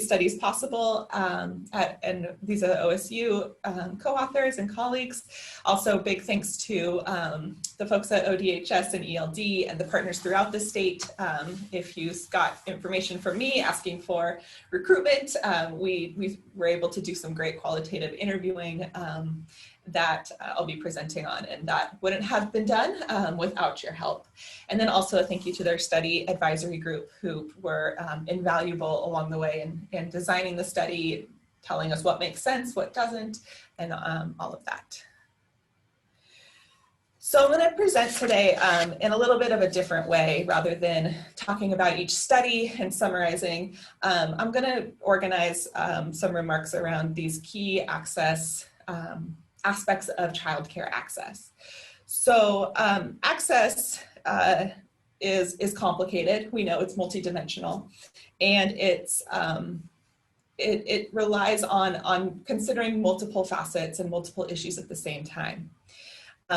studies possible, and these are the OSU co-authors and colleagues. Also, big thanks to the folks at ODHS and ELD and the partners throughout the state. If you got information from me asking for recruitment, we were able to do some great qualitative interviewing that I'll be presenting on, and that wouldn't have been done without your help. And then also a thank you to their study advisory group, who were invaluable along the way in designing the study, telling us what makes sense, what doesn't, and all of that. So I'm going to present today in a little bit of a different way. Rather than talking about each study and summarizing, I'm going to organize some remarks around these key access aspects of childcare access. So access is complicated. We know it's multidimensional, and it relies on considering multiple facets and multiple issues at the same time.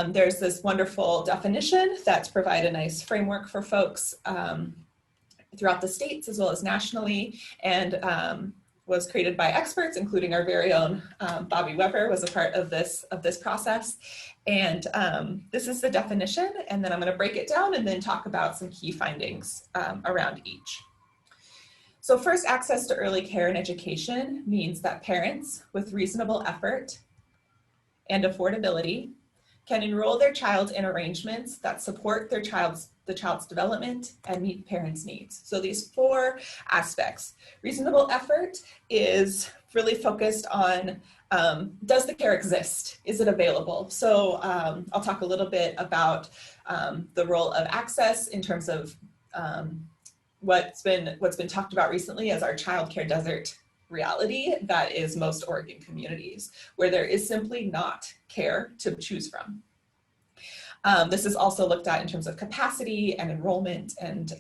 There's this wonderful definition that's provide a nice framework for folks throughout the states as well as nationally, and was created by experts, including our very own Bobby Weber was a part of this process. And this is the definition, and then I'm going to break it down and then talk about some key findings around each. So first, access to early care and education means that parents with reasonable effort and affordability can enroll their child in arrangements that support the child's development and meet parents' needs. So these 4 aspects. Reasonable effort is really focused on, does the care exist? Is it available? So I'll talk a little bit about the role of access in terms of what's been talked about recently as our childcare desert reality that is most Oregon communities, where there is simply not care to choose from. This is also looked at in terms of capacity and enrollment and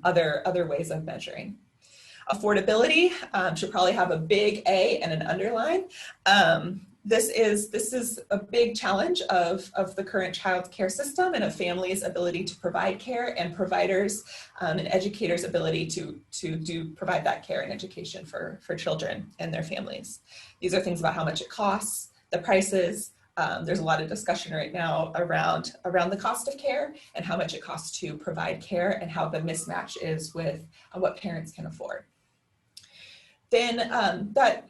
other ways of measuring. Affordability should probably have a big A and an underline. This is a big challenge of the current child care system and a family's ability to provide care, and providers and educators' ability to provide that care and education for children and their families. These are things about how much it costs, the prices. There's a lot of discussion right now around the cost of care and how much it costs to provide care, and how the mismatch is with what parents can afford. Then that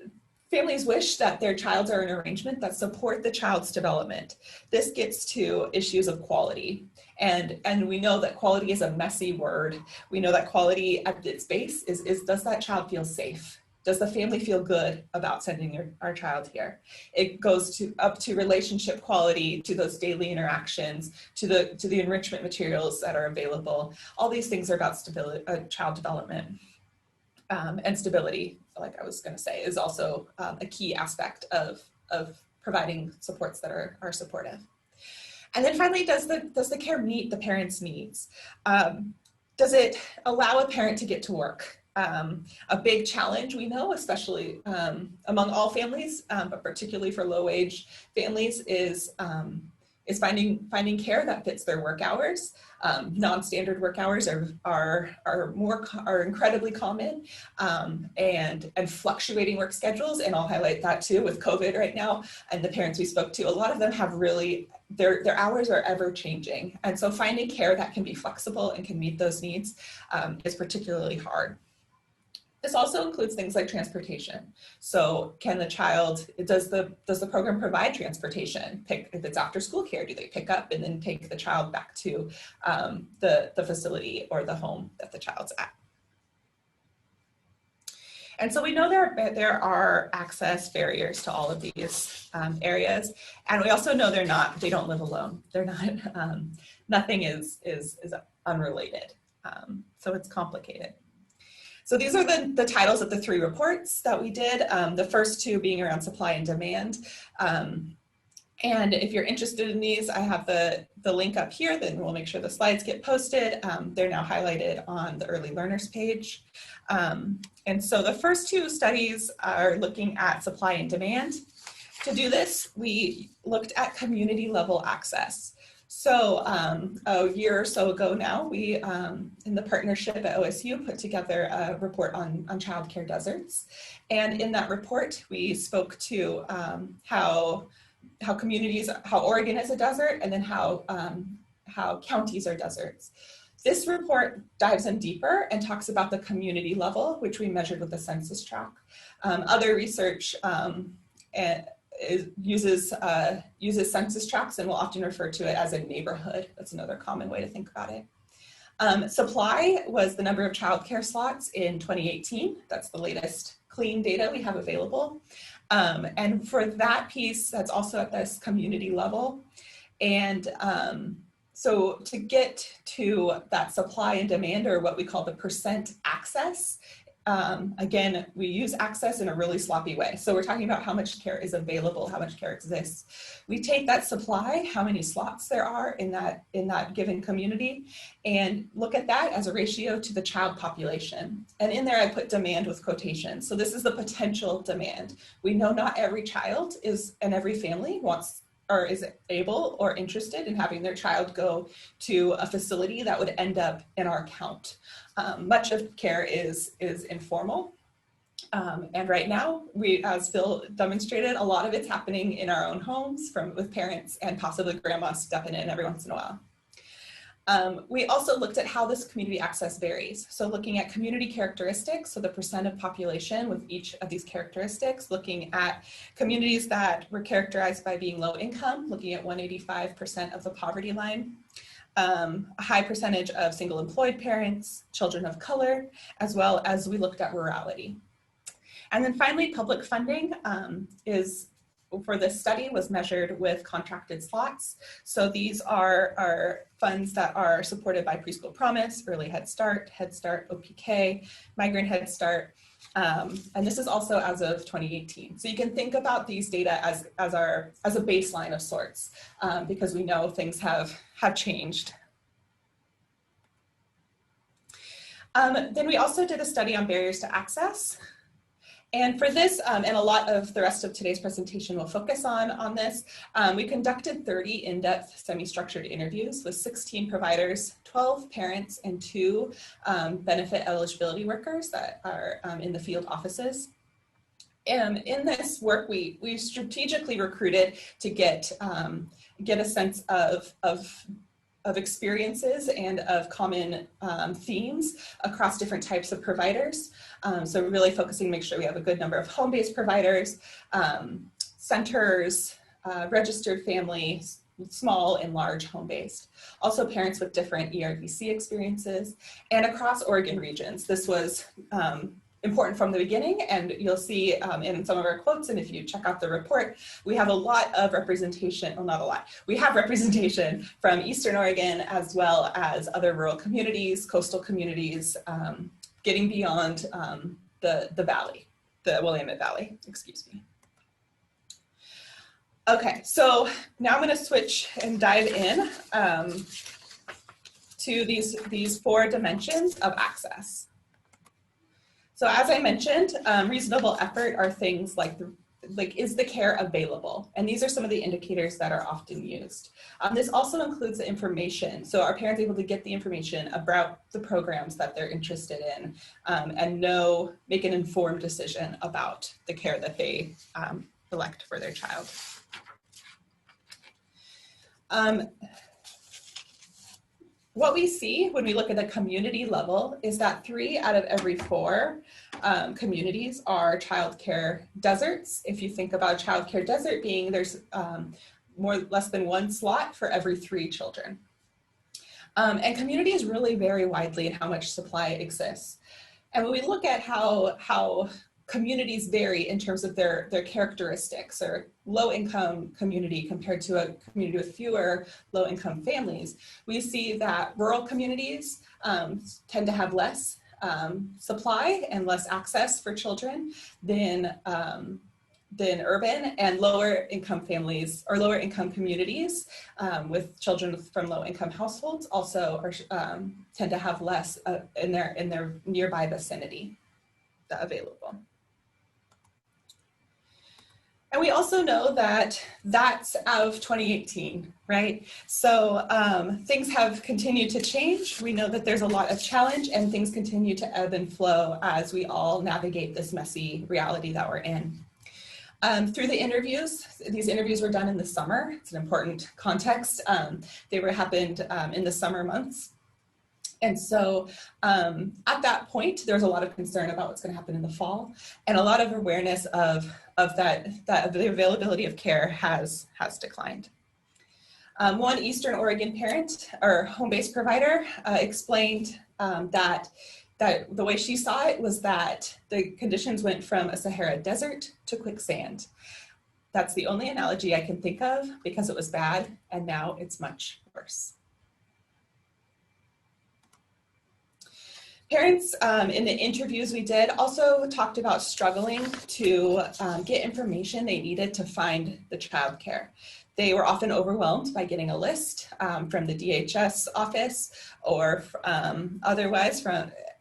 families wish that their childs are in an arrangement that support the child's development. This gets to issues of quality. And we know that quality is a messy word. We know that quality at its base is does that child feel safe? Does the family feel good about sending our child here? It goes up to relationship quality, to those daily interactions, to the enrichment materials that are available. All these things are about stability, child development. And stability, like I was going to say, is also a key aspect of providing supports that are supportive. And then finally, does the care meet the parents' needs? Does it allow a parent to get to work? A big challenge we know, especially among all families, but particularly for low-wage families, is finding care that fits their work hours. Non-standard work hours are incredibly common, and fluctuating work schedules. And I'll highlight that too with COVID right now. And the parents we spoke to, a lot of them have really their hours are ever changing. And so finding care that can be flexible and can meet those needs is particularly hard. This also includes things like transportation. So can the child, does the program provide transportation? If it's after school care, do they pick up and then take the child back to the facility or the home that the child's at? And so we know there are access barriers to all of these areas. And we also know they don't live alone. They're not, nothing is unrelated. So it's complicated. So these are the titles of the 3 reports that we did, the first 2 being around supply and demand. And if you're interested in these, I have the link up here, then we'll make sure the slides get posted. They're now highlighted on the early learners page. And so the first 2 studies are looking at supply and demand. To do this, we looked at community level access. So a year or so ago now, we, in the partnership at OSU, put together a report on childcare deserts. And in that report, we spoke to how Oregon is a desert, and then how counties are deserts. This report dives in deeper and talks about the community level, which we measured with the census tract. Other research uses census tracts, and we'll often refer to it as a neighborhood. That's another common way to think about it. Supply was the number of childcare slots in 2018. That's the latest clean data we have available. And for that piece, that's also at this community level. And so to get to that supply and demand, or what we call the percent access, again, we use access in a really sloppy way. So we're talking about how much care is available, how much care exists. We take that supply, how many slots there are in that given community, and look at that as a ratio to the child population. And in there, I put demand with quotations. So this is the potential demand. We know not every child and every family wants or is able or interested in having their child go to a facility that would end up in our count. Much of care is informal. And right now, as Phil demonstrated, a lot of it's happening in our own homes with parents and possibly grandma stepping in every once in a while. We also looked at how this community access varies. So looking at community characteristics, so the percent of population with each of these characteristics, looking at communities that were characterized by being low income, looking at 185% of the poverty line, a high percentage of single employed parents, children of color, as well as we looked at rurality. And then finally, public funding for this study was measured with contracted slots. So these are funds that are supported by Preschool Promise, Early Head Start, OPK, Migrant Head Start, and this is also as of 2018. So you can think about these data as a baseline of sorts, because we know things have changed. Then we also did a study on barriers to access. And for this, and a lot of the rest of today's presentation will focus on this, we conducted 30 in-depth semi-structured interviews with 16 providers, 12 parents, and 2 benefit eligibility workers that are in the field offices. And in this work, we strategically recruited to get a sense of experiences and of common themes across different types of providers. So really focusing to make sure we have a good number of home-based providers, centers, registered families, small and large home-based. Also parents with different ERDC experiences, and across Oregon regions. This was important from the beginning, and you'll see in some of our quotes, and if you check out the report, we have a lot of representation, well, not a lot, we have representation from Eastern Oregon as well as other rural communities, coastal communities, getting beyond the valley, the Willamette Valley, excuse me. Okay, so now I'm going to switch and dive in to these 4 dimensions of access. So as I mentioned, reasonable effort are things like is the care available? And these are some of the indicators that are often used. This also includes the information. So are parents able to get the information about the programs that they're interested in and make an informed decision about the care that they elect for their child? What we see when we look at the community level is that 3 out of every 4 communities are childcare deserts. If you think about a childcare desert being, there's less than 1 slot for every 3 children. And communities really vary widely in how much supply exists. And when we look at how communities vary in terms of their characteristics, or low-income community compared to a community with fewer low-income families, we see that rural communities tend to have less supply and less access for children than urban, and lower income families or lower income communities with children from low income households also tend to have less in their nearby vicinity available. And we also know that that's of 2018, right? So things have continued to change. We know that there's a lot of challenge, and things continue to ebb and flow as we all navigate this messy reality that we're in. Through the interviews, these interviews were done in the summer. It's an important context. They happened in the summer months. And so at that point, there's a lot of concern about what's going to happen in the fall, and a lot of awareness of that the availability of care has declined. One Eastern Oregon parent or home-based provider explained that the way she saw it was that the conditions went from a Sahara desert to quicksand. That's the only analogy I can think of, because it was bad and now it's much worse. Parents in the interviews we did also talked about struggling to get information they needed to find the childcare. They were often overwhelmed by getting a list from the DHS office or otherwise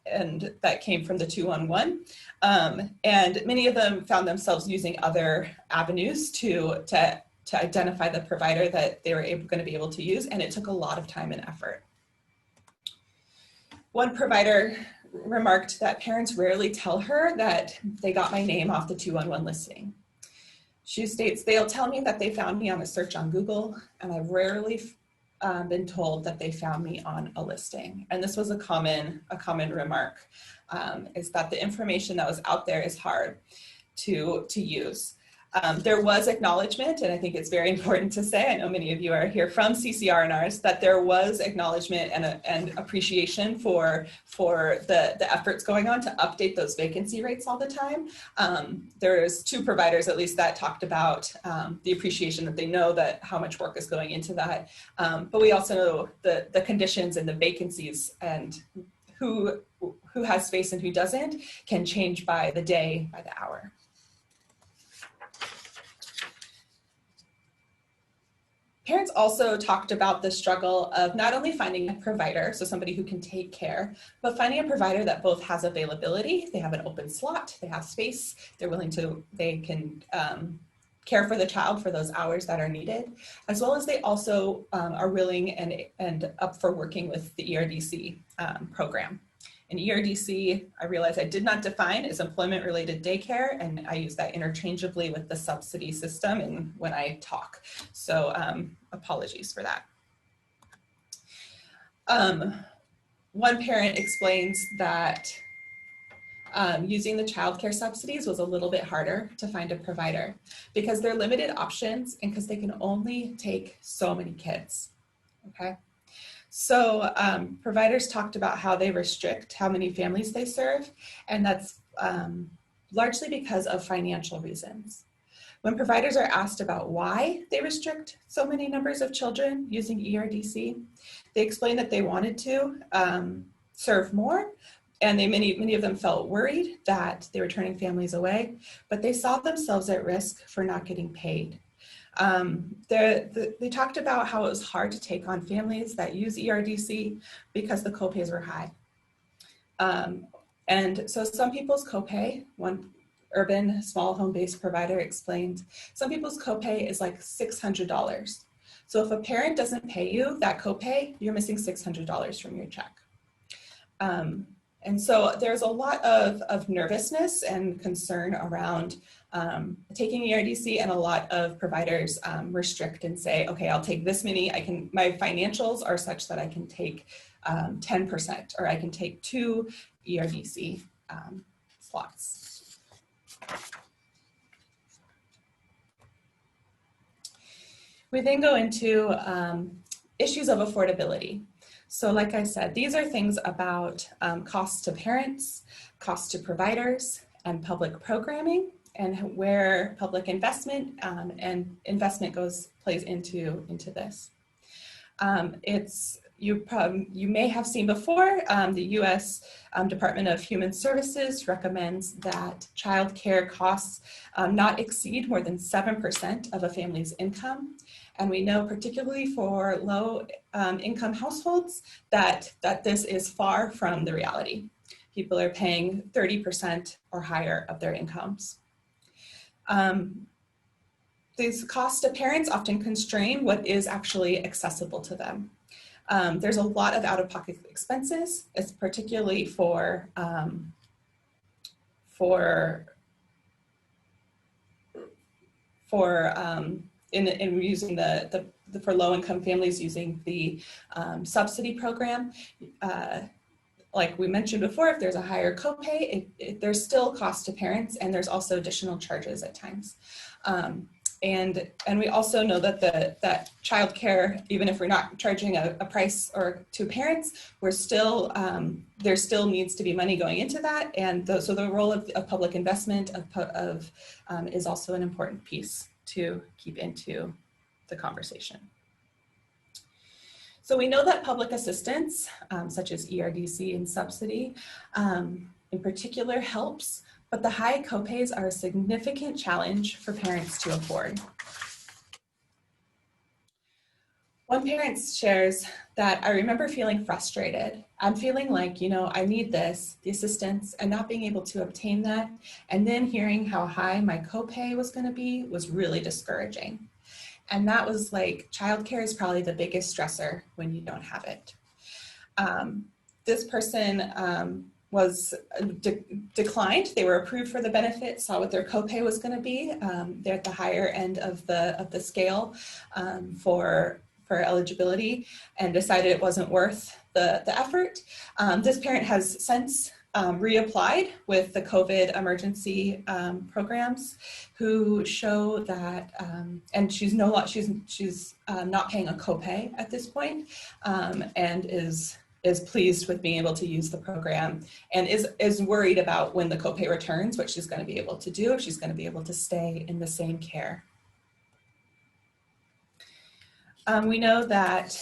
and that came from the 211. And many of them found themselves using other avenues to identify the provider that they were going to be able to use, and it took a lot of time and effort. One provider remarked that parents rarely tell her that they got my name off the 211 listing. She states, "They'll tell me that they found me on a search on Google, and I've rarely been told that they found me on a listing." And this was a common remark, is that the information that was out there is hard to use. There was acknowledgement, and I think it's very important to say, I know many of you are here from CCR&Rs, that there was acknowledgement and appreciation for the efforts going on to update those vacancy rates all the time. There's 2 providers at least that talked about the appreciation that they know that how much work is going into that. But we also know the conditions and the vacancies and who has space and who doesn't can change by the day, by the hour. Parents also talked about the struggle of not only finding a provider, so somebody who can take care, but finding a provider that both has availability, they have an open slot, they have space, they can care for the child for those hours that are needed, as well as they also are willing and up for working with the ERDC program. And ERDC, I realize I did not define, is employment-related daycare, and I use that interchangeably with the subsidy system and when I talk. So apologies for that. One parent explains that using the childcare subsidies was a little bit harder to find a provider because they're limited options and because they can only take so many kids, okay? So providers talked about how they restrict how many families they serve, and that's largely because of financial reasons. When providers are asked about why they restrict so many numbers of children using ERDC, they explain that they wanted to serve more, and many of them felt worried that they were turning families away, but they saw themselves at risk for not getting paid. They talked about how it was hard to take on families that use ERDC because the copays were high. And so some people's copay, one urban small home-based provider explained, some people's copay is like $600. So if a parent doesn't pay you that copay, you're missing $600 from your check. And so there's a lot of nervousness and concern around taking ERDC, and a lot of providers restrict and say, okay, I'll take this many. My financials are such that I can take 10%, or I can take 2 ERDC slots. We then go into issues of affordability. So like I said, these are things about costs to parents, costs to providers, and public programming, and where public investment and investment plays into this. You may have seen before, the U.S. Department of Human Services recommends that child care costs not exceed more than 7% of a family's income. And we know, particularly for low income households, that this is far from the reality. People are paying 30% or higher of their incomes. These costs to parents often constrain what is actually accessible to them. There's a lot of out-of-pocket expenses, it's particularly for using for low-income families using the subsidy program. Like we mentioned before, if there's a higher copay, there's still cost to parents, and there's also additional charges at times. And we also know that that childcare, even if we're not charging a price to parents, we're still there still needs to be money going into that, and so the role of public investment is also an important piece to keep into the conversation. So we know that public assistance, such as ERDC and subsidy, in particular helps, but the high copays are a significant challenge for parents to afford. One parent shares that, I remember feeling frustrated. I'm feeling like, I need the assistance, and not being able to obtain that. And then hearing how high my copay was going to be was really discouraging. And that was like, childcare is probably the biggest stressor when you don't have it. This person was declined. They were approved for the benefit, saw what their copay was going to be. They're at the higher end of the scale for eligibility, and decided it wasn't worth the effort. This parent has since reapplied with the COVID emergency programs, who show that, and she's not paying a copay at this point, and is pleased with being able to use the program, and is worried about when the copay returns, what she's going to be able to do, if she's going to be able to stay in the same care. We know that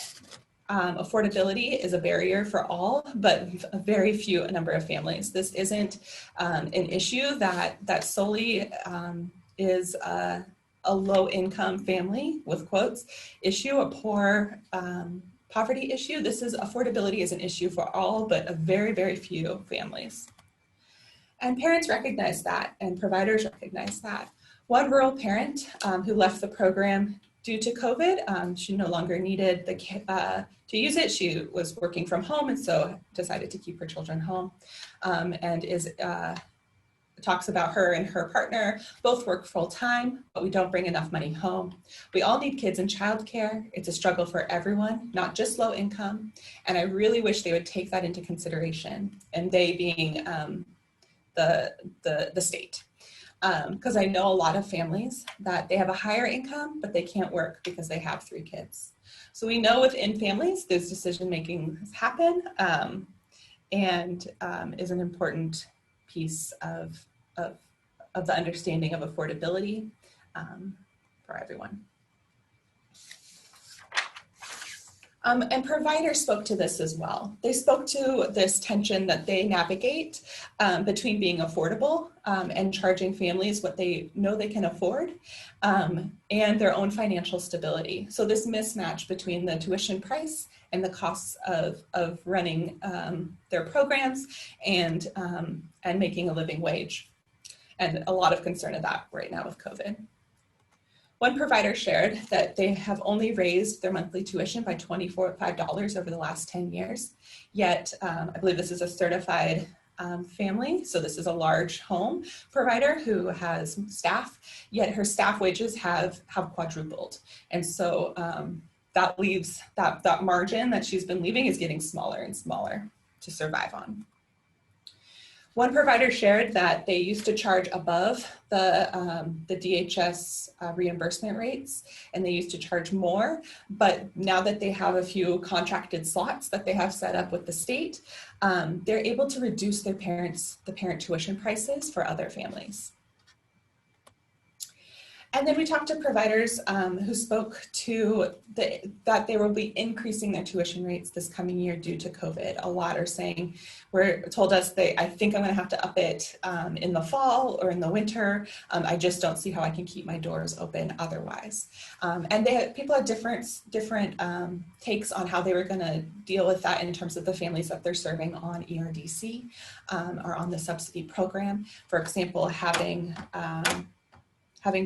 affordability is a barrier for all, but a very few number of families. This isn't an issue that solely is a low-income family, with quotes, issue, a poor poverty issue. Affordability is an issue for all, but a very, very few families. And parents recognize that, and providers recognize that. One rural parent who left the program due to COVID, she no longer needed to use it. She was working from home, and so decided to keep her children home, and talks about her and her partner both work full time, but we don't bring enough money home. We all need kids in childcare. It's a struggle for everyone, not just low income. And I really wish they would take that into consideration, and they being the state. Because I know a lot of families that they have a higher income, but they can't work because they have 3 kids. So we know within families, those decision-making happen, and is an important piece of the understanding of affordability for everyone. And providers spoke to this as well. They spoke to this tension that they navigate between being affordable and charging families what they know they can afford, and their own financial stability. So this mismatch between the tuition price and the costs of running their programs and making a living wage. And a lot of concern of that right now with COVID. One provider shared that they have only raised their monthly tuition by $25 over the last 10 years. Yet, I believe this is a certified family. So this is a large home provider who has staff, yet her staff wages have quadrupled. And so that leaves that margin that she's been leaving is getting smaller and smaller to survive on. One provider shared that they used to charge above the DHS reimbursement rates, and they used to charge more. But now that they have a few contracted slots that they have set up with the state, they're able to reduce the parent tuition prices for other families. And then we talked to providers who spoke to that they will be increasing their tuition rates this coming year due to COVID. A lot are saying, told us I think I'm gonna have to up it in the fall or in the winter. I just don't see how I can keep my doors open otherwise. And people had different takes on how they were gonna deal with that in terms of the families that they're serving on ERDC or on the subsidy program. For example, having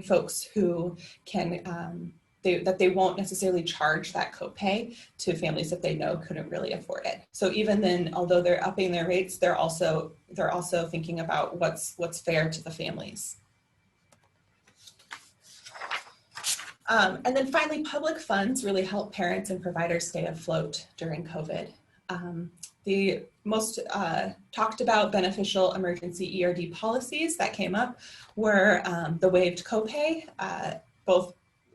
folks who can, they won't necessarily charge that copay to families that they know couldn't really afford it. So even then, although they're upping their rates, they're also thinking about what's fair to the families. And then finally, public funds really help parents and providers stay afloat during COVID. The most talked about beneficial emergency ERD policies that came up were the waived copay.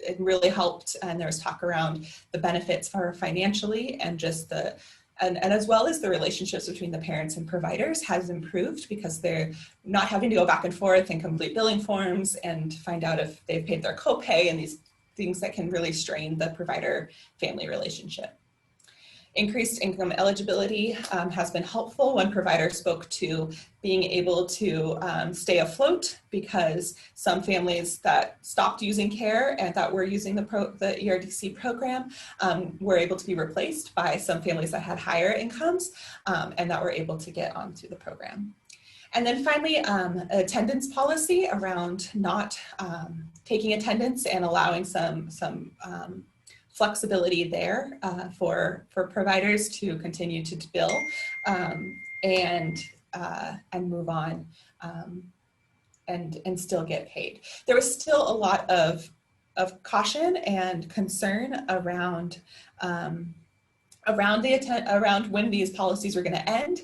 It really helped, and there was talk around the benefits for financially and just and as well as the relationships between the parents and providers has improved because they're not having to go back and forth and complete billing forms and find out if they've paid their copay and these things that can really strain the provider-family relationship. Increased income eligibility has been helpful. One provider spoke to being able to stay afloat because some families that stopped using care and that were using the ERDC program were able to be replaced by some families that had higher incomes and that were able to get onto the program. And then finally, attendance policy around not taking attendance and allowing some flexibility there for providers to continue to bill and move on and still get paid. There was still a lot of caution and concern around when these policies were going to end.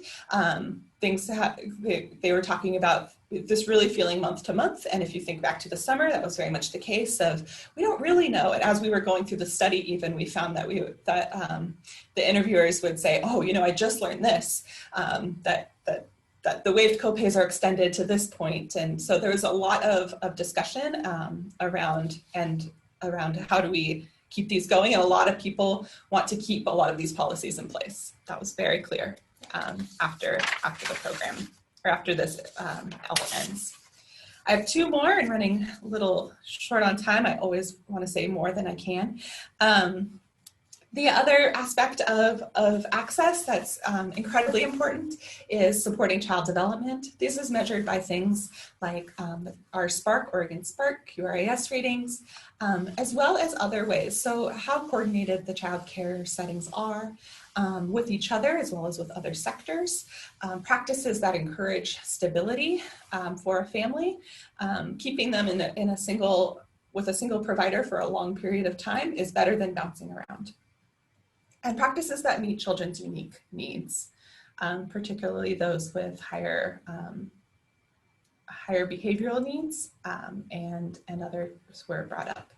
They were talking about this really feeling month to month. And if you think back to the summer, that was very much the case of, we don't really know. And as we were going through the study, even we found that the interviewers would say, oh, I just learned this, that the waived copays are extended to this point. And so there was a lot of discussion around how do we keep these going. And a lot of people want to keep a lot of these policies in place. That was very clear after the program, or after this all ends. I have two more and running a little short on time. I always want to say more than I can. The other aspect of access that's incredibly important is supporting child development. This is measured by things like our SPARK, Oregon SPARK, QRAS ratings, as well as other ways. So how coordinated the child care settings are with each other, as well as with other sectors. Practices that encourage stability for a family, keeping them with a single provider for a long period of time is better than bouncing around. And practices that meet children's unique needs, particularly those with higher behavioral needs and others were brought up.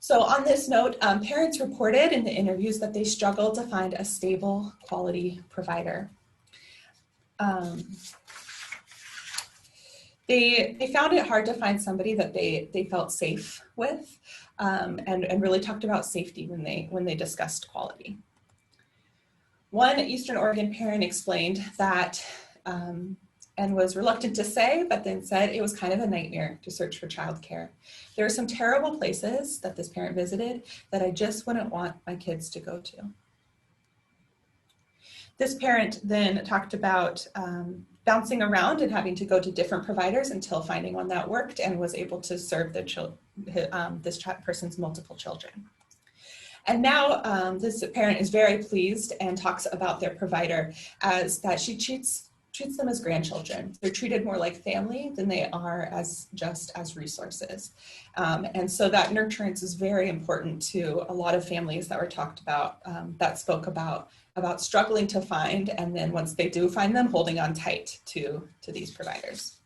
So on this note, parents reported in the interviews that they struggled to find a stable, quality provider. They found it hard to find somebody that they felt safe with and really talked about safety when they discussed quality. One Eastern Oregon parent explained that and was reluctant to say, but then said it was kind of a nightmare to search for childcare. There are some terrible places that this parent visited that I just wouldn't want my kids to go to. This parent then talked about bouncing around and having to go to different providers until finding one that worked and was able to serve this person's multiple children. And now this parent is very pleased and talks about their provider as that she treats them as grandchildren. They're treated more like family than they are as just as resources. And so that nurturance is very important to a lot of families that were talked about, that spoke about struggling to find, and then once they do find them, holding on tight to these providers.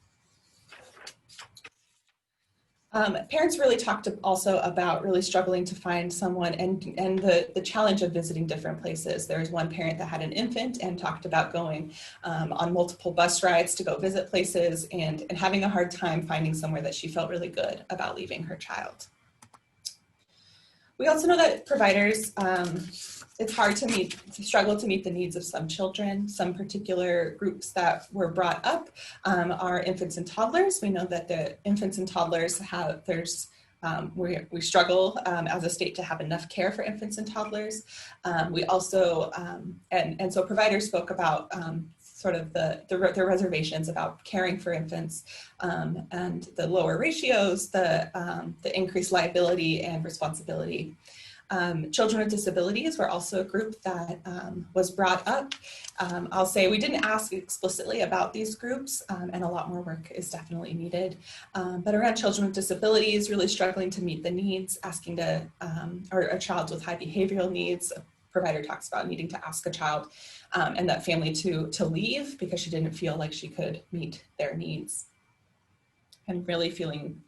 Parents really talked also about really struggling to find someone and the challenge of visiting different places. There was one parent that had an infant and talked about going on multiple bus rides to go visit places and having a hard time finding somewhere that she felt really good about leaving her child. We also know that providers, it's hard to struggle to meet the needs of some children. Some particular groups that were brought up are infants and toddlers. We know that the infants and toddlers we struggle as a state to have enough care for infants and toddlers. We also, and so providers spoke about sort of their reservations about caring for infants and the lower ratios, the increased liability and responsibility. Children with disabilities were also a group that was brought up. I'll say we didn't ask explicitly about these groups, and a lot more work is definitely needed. But around children with disabilities, really struggling to meet the needs, asking to, or a child with high behavioral needs, a provider talks about needing to ask a child and that family to leave because she didn't feel like she could meet their needs, and really feeling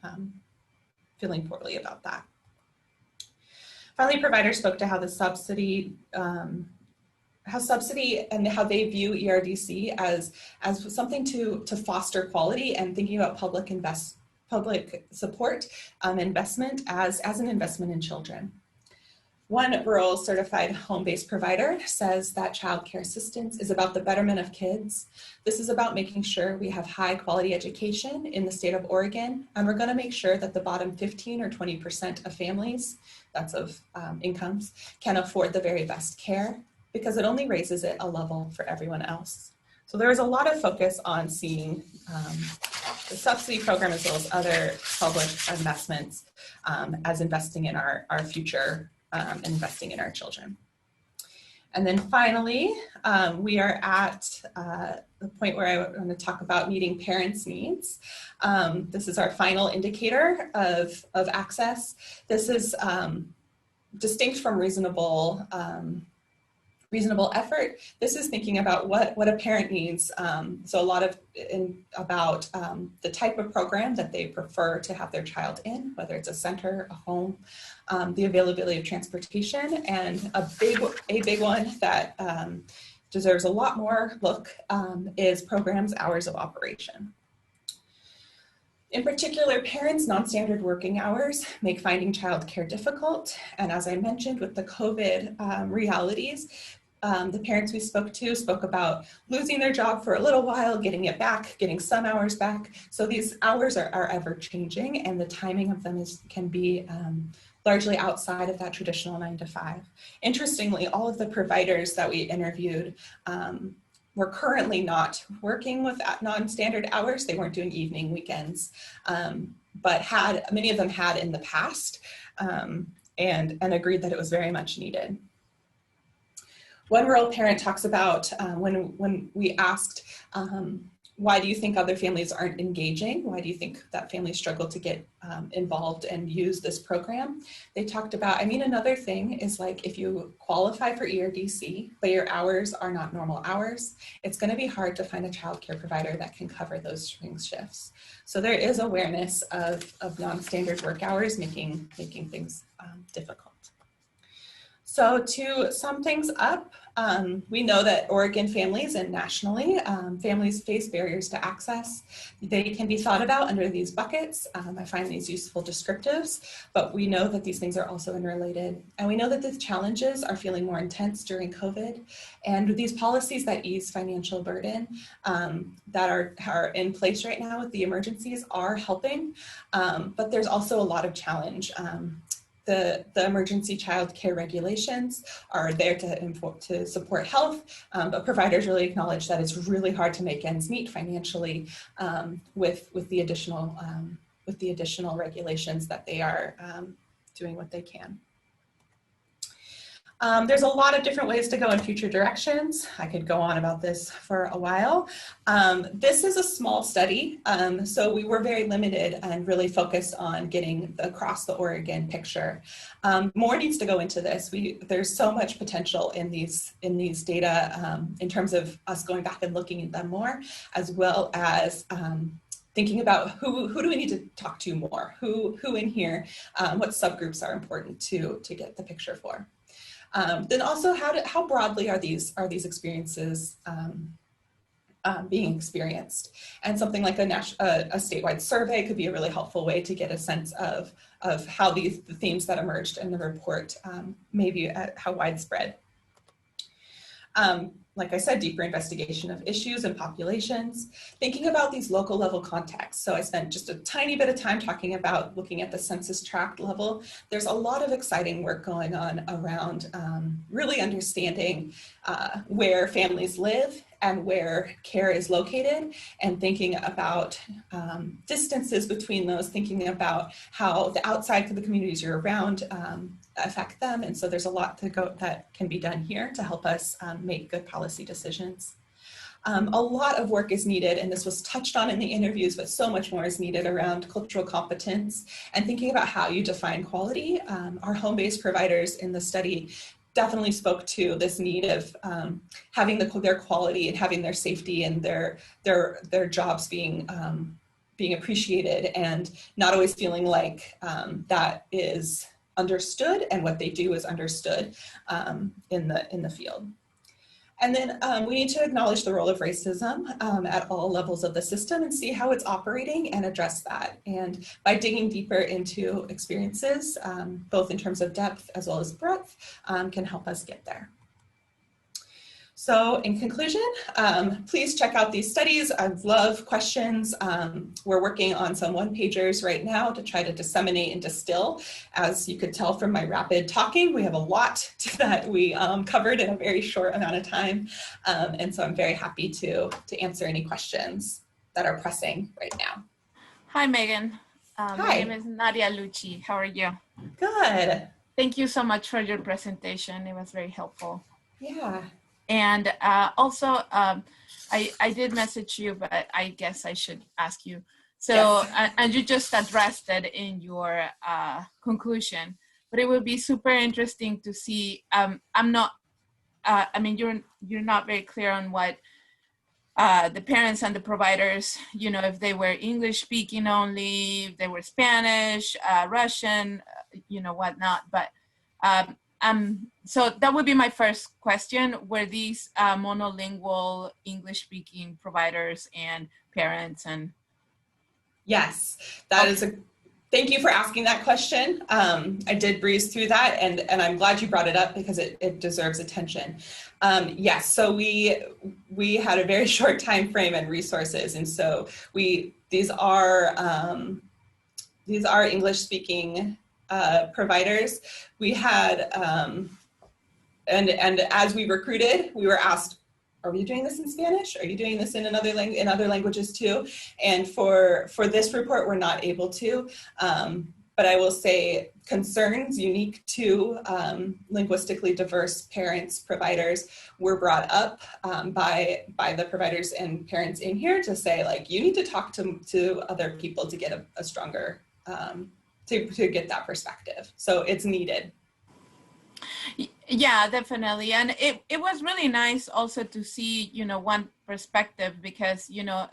poorly about that. Finally, providers spoke to how the subsidy and how they view ERDC as something to foster quality, and thinking about public support investment as an investment in children. One rural certified home-based provider says that child care assistance is about the betterment of kids. This is about making sure we have high quality education in the state of Oregon, and we're going to make sure that the bottom 15 or 20% of families, that's of incomes, can afford the very best care, because it only raises it a level for everyone else. So there is a lot of focus on seeing the subsidy program as well as other public investments as investing in our future, investing in our children. And then finally, we are at the point where I want to talk about meeting parents' needs. This is our final indicator of access. This is distinct from reasonable effort. This is thinking about what a parent needs. So a lot of about the type of program that they prefer to have their child in, whether it's a center, a home, the availability of transportation, and a big one that deserves a lot more look is programs' hours of operation. In particular, parents' non-standard working hours make finding childcare difficult. And as I mentioned, with the COVID realities, the parents we spoke about losing their job for a little while, getting it back, getting some hours back. So these hours are ever changing, and the timing of them can be largely outside of that traditional 9 to 5. Interestingly, all of the providers that we interviewed were currently not working with non-standard hours. They weren't doing evening, weekends, but many of them had in the past, and agreed that it was very much needed. One rural parent talks about when we asked, why do you think other families aren't engaging? Why do you think that families struggle to get involved and use this program? They talked about, another thing is like if you qualify for ERDC, but your hours are not normal hours, it's going to be hard to find a childcare provider that can cover those swing shifts. So there is awareness of non-standard work hours making things difficult. So to sum things up, we know that Oregon families and nationally, families face barriers to access. They can be thought about under these buckets. I find these useful descriptives, but we know that these things are also interrelated. And we know that the challenges are feeling more intense during COVID. And these policies that ease financial burden that are in place right now with the emergencies are helping, but there's also a lot of challenge. The emergency child care regulations are there to support health, but providers really acknowledge that it's really hard to make ends meet financially with the additional regulations that they are doing what they can. There's a lot of different ways to go in future directions. I could go on about this for a while. This is a small study, so we were very limited and really focused on getting across the Oregon picture. More needs to go into this. There's so much potential in these data in terms of us going back and looking at them more, as well as thinking about who do we need to talk to more, who in here, what subgroups are important to get the picture for. Then also, how broadly are these experiences being experienced? And something like a statewide survey could be a really helpful way to get a sense of how the themes that emerged in the report maybe how widespread. Like I said, deeper investigation of issues and populations, thinking about these local level contexts. So I spent just a tiny bit of time talking about looking at the census tract level. There's a lot of exciting work going on around really understanding where families live and where care is located, and thinking about distances between those, thinking about how the outside of the communities you're around affect them. And so there's a lot that can be done here to help us make good policy decisions. A lot of work is needed, and this was touched on in the interviews, but so much more is needed around cultural competence and thinking about how you define quality. Our home-based providers in the study definitely spoke to this need of having their quality and having their safety and their jobs being appreciated, and not always feeling like that is understood and what they do is understood in the field. And then we need to acknowledge the role of racism at all levels of the system and see how it's operating and address that. And by digging deeper into experiences, both in terms of depth as well as breadth, can help us get there. So in conclusion, please check out these studies. I love questions. We're working on some one-pagers right now to try to disseminate and distill. As you could tell from my rapid talking, we have a lot that we covered in a very short amount of time. And so I'm very happy to answer any questions that are pressing right now. Hi, Megan. Hi. My name is Nadia Lucci. How are you? Good. Thank you so much for your presentation. It was very helpful. Yeah. And also, I did message you, but I guess I should ask you. So, yes. And you just addressed it in your conclusion, but it would be super interesting to see. I'm not. I mean, you're not very clear on what the parents and the providers, you know, if they were English speaking only, if they were Spanish, Russian, you know, whatnot. But so that would be my first question. Were these monolingual English speaking providers and parents? And yes, that is thank you for asking that question. I did breeze through that, and I'm glad you brought it up because it deserves attention. Yes, so we had a very short time frame and resources, and so these are English speaking providers. We had and as we recruited, we were asked, are you doing this in Spanish? Are you doing this in other languages too? And for this report, we're not able to. But I will say concerns unique to linguistically diverse parents, providers were brought up by the providers and parents in here to say, like, you need to talk to other people to get a stronger, to get that perspective. So it's needed. Yeah, definitely. And it was really nice also to see, you know, one perspective, because, you know,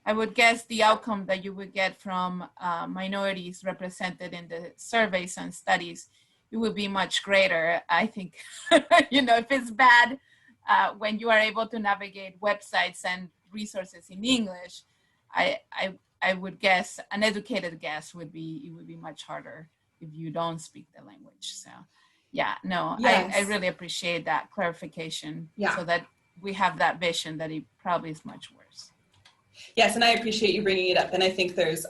I would guess the outcome that you would get from minorities represented in the surveys and studies, it would be much greater. I think, you know, if it's bad when you are able to navigate websites and resources in English, I would guess, an educated guess would be, it would be much harder if you don't speak the language. So yeah, no, yes. I really appreciate that clarification, so that we have that vision that it probably is much worse. Yes, and I appreciate you bringing it up. And I think there's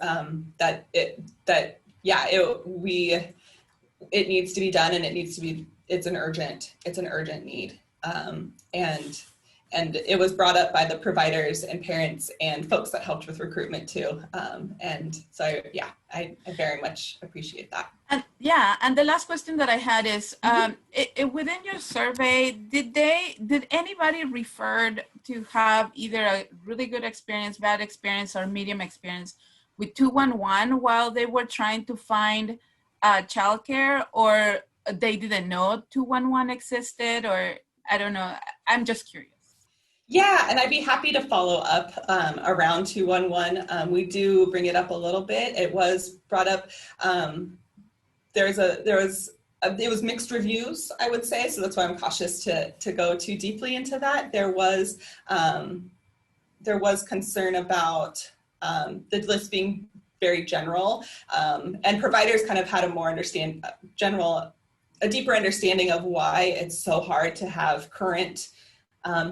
it needs to be done, and it's an urgent need. And it was brought up by the providers and parents and folks that helped with recruitment too. And so, yeah, I very much appreciate that. And yeah, and the last question that I had is, within your survey, did anybody referred to have either a really good experience, bad experience, or medium experience with 211 while they were trying to find childcare, or they didn't know 211 existed, or I don't know. I'm just curious. Yeah, and I'd be happy to follow up around 211. We do bring it up a little bit. It was brought up. It was mixed reviews, I would say, so that's why I'm cautious to go too deeply into that. There was concern about the list being very general, and providers kind of had a deeper understanding of why it's so hard to have current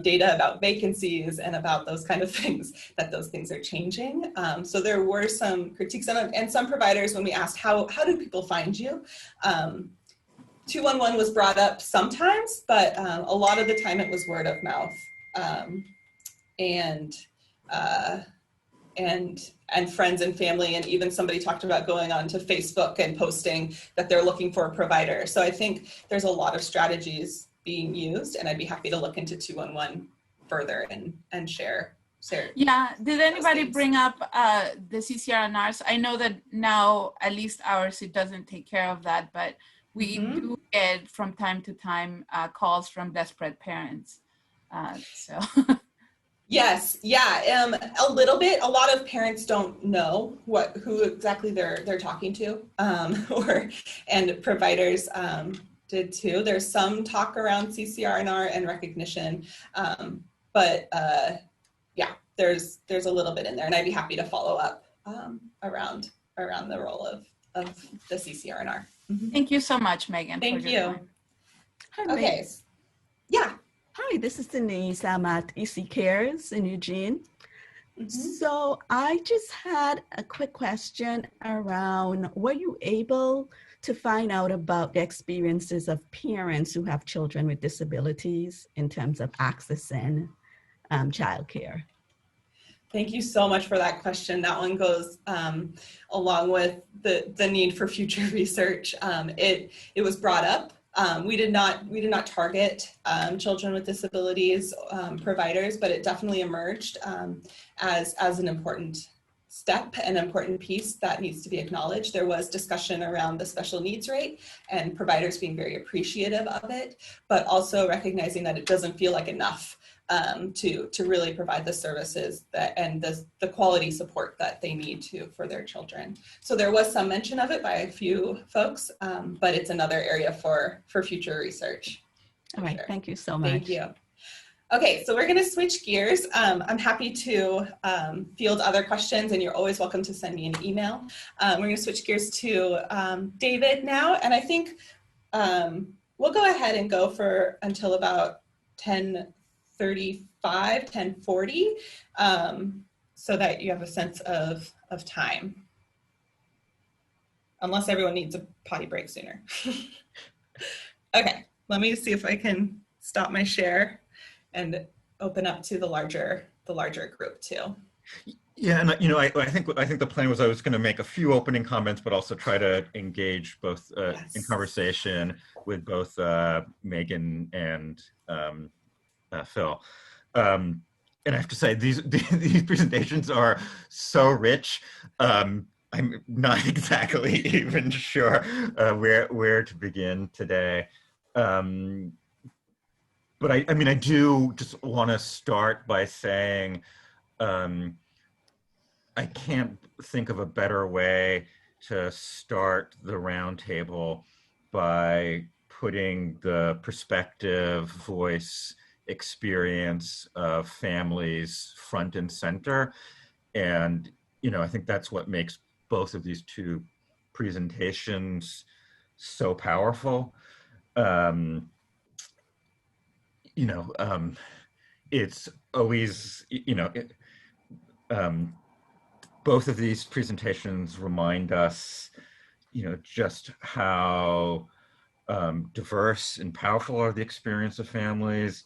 data about vacancies and about those kind of things, that those things are changing. So there were some critiques, and some providers, when we asked, how do people find you? 211 was brought up sometimes, but a lot of the time it was word of mouth. And friends and family, and even somebody talked about going on to Facebook and posting that they're looking for a provider. So I think there's a lot of strategies being used, and I'd be happy to look into 211 further and share. Yeah, did anybody bring up the CCRNRs? I know that now, at least ours, it doesn't take care of that, but we do get from time to time calls from desperate parents. So. Yes, yeah, a little bit. A lot of parents don't know who exactly they're talking to, and providers did too. There's some talk around CCRNR and recognition, but yeah, there's a little bit in there, and I'd be happy to follow up around the role of the CCRNR. Thank you so much, Megan. Thank you. Hi, okay, yeah. Hi, this is Denise. I'm at EC Cares in Eugene. So I just had a quick question around, were you able to find out about the experiences of parents who have children with disabilities in terms of accessing childcare? Thank you so much for that question. That one goes along with the need for future research. It was brought up. We did not target children with disabilities providers, but it definitely emerged as an important step, an important piece that needs to be acknowledged. There was discussion around the special needs rate and providers being very appreciative of it, but also recognizing that it doesn't feel like enough to really provide the services and the quality support that they need for their children. So there was some mention of it by a few folks, but it's another area for future research. All right, thank you so much. Thank you. Okay, so we're going to switch gears. I'm happy to field other questions, and you're always welcome to send me an email. We're going to switch gears to David now, and I think we'll go ahead and go for until about 10:35, 10:40, so that you have a sense of time, unless everyone needs a potty break sooner. Okay, let me see if I can stop my share and open up to the larger group too. Yeah, and I think the plan was I was going to make a few opening comments, but also try to engage both in conversation with both Megan and Phil. And I have to say, these presentations are so rich. I'm not exactly even sure where to begin today. But I mean, I do just want to start by saying I can't think of a better way to start the roundtable by putting the perspective, voice, experience of families front and center. And, I think that's what makes both of these two presentations so powerful. It's always, both of these presentations remind us, just how diverse and powerful are the experience of families,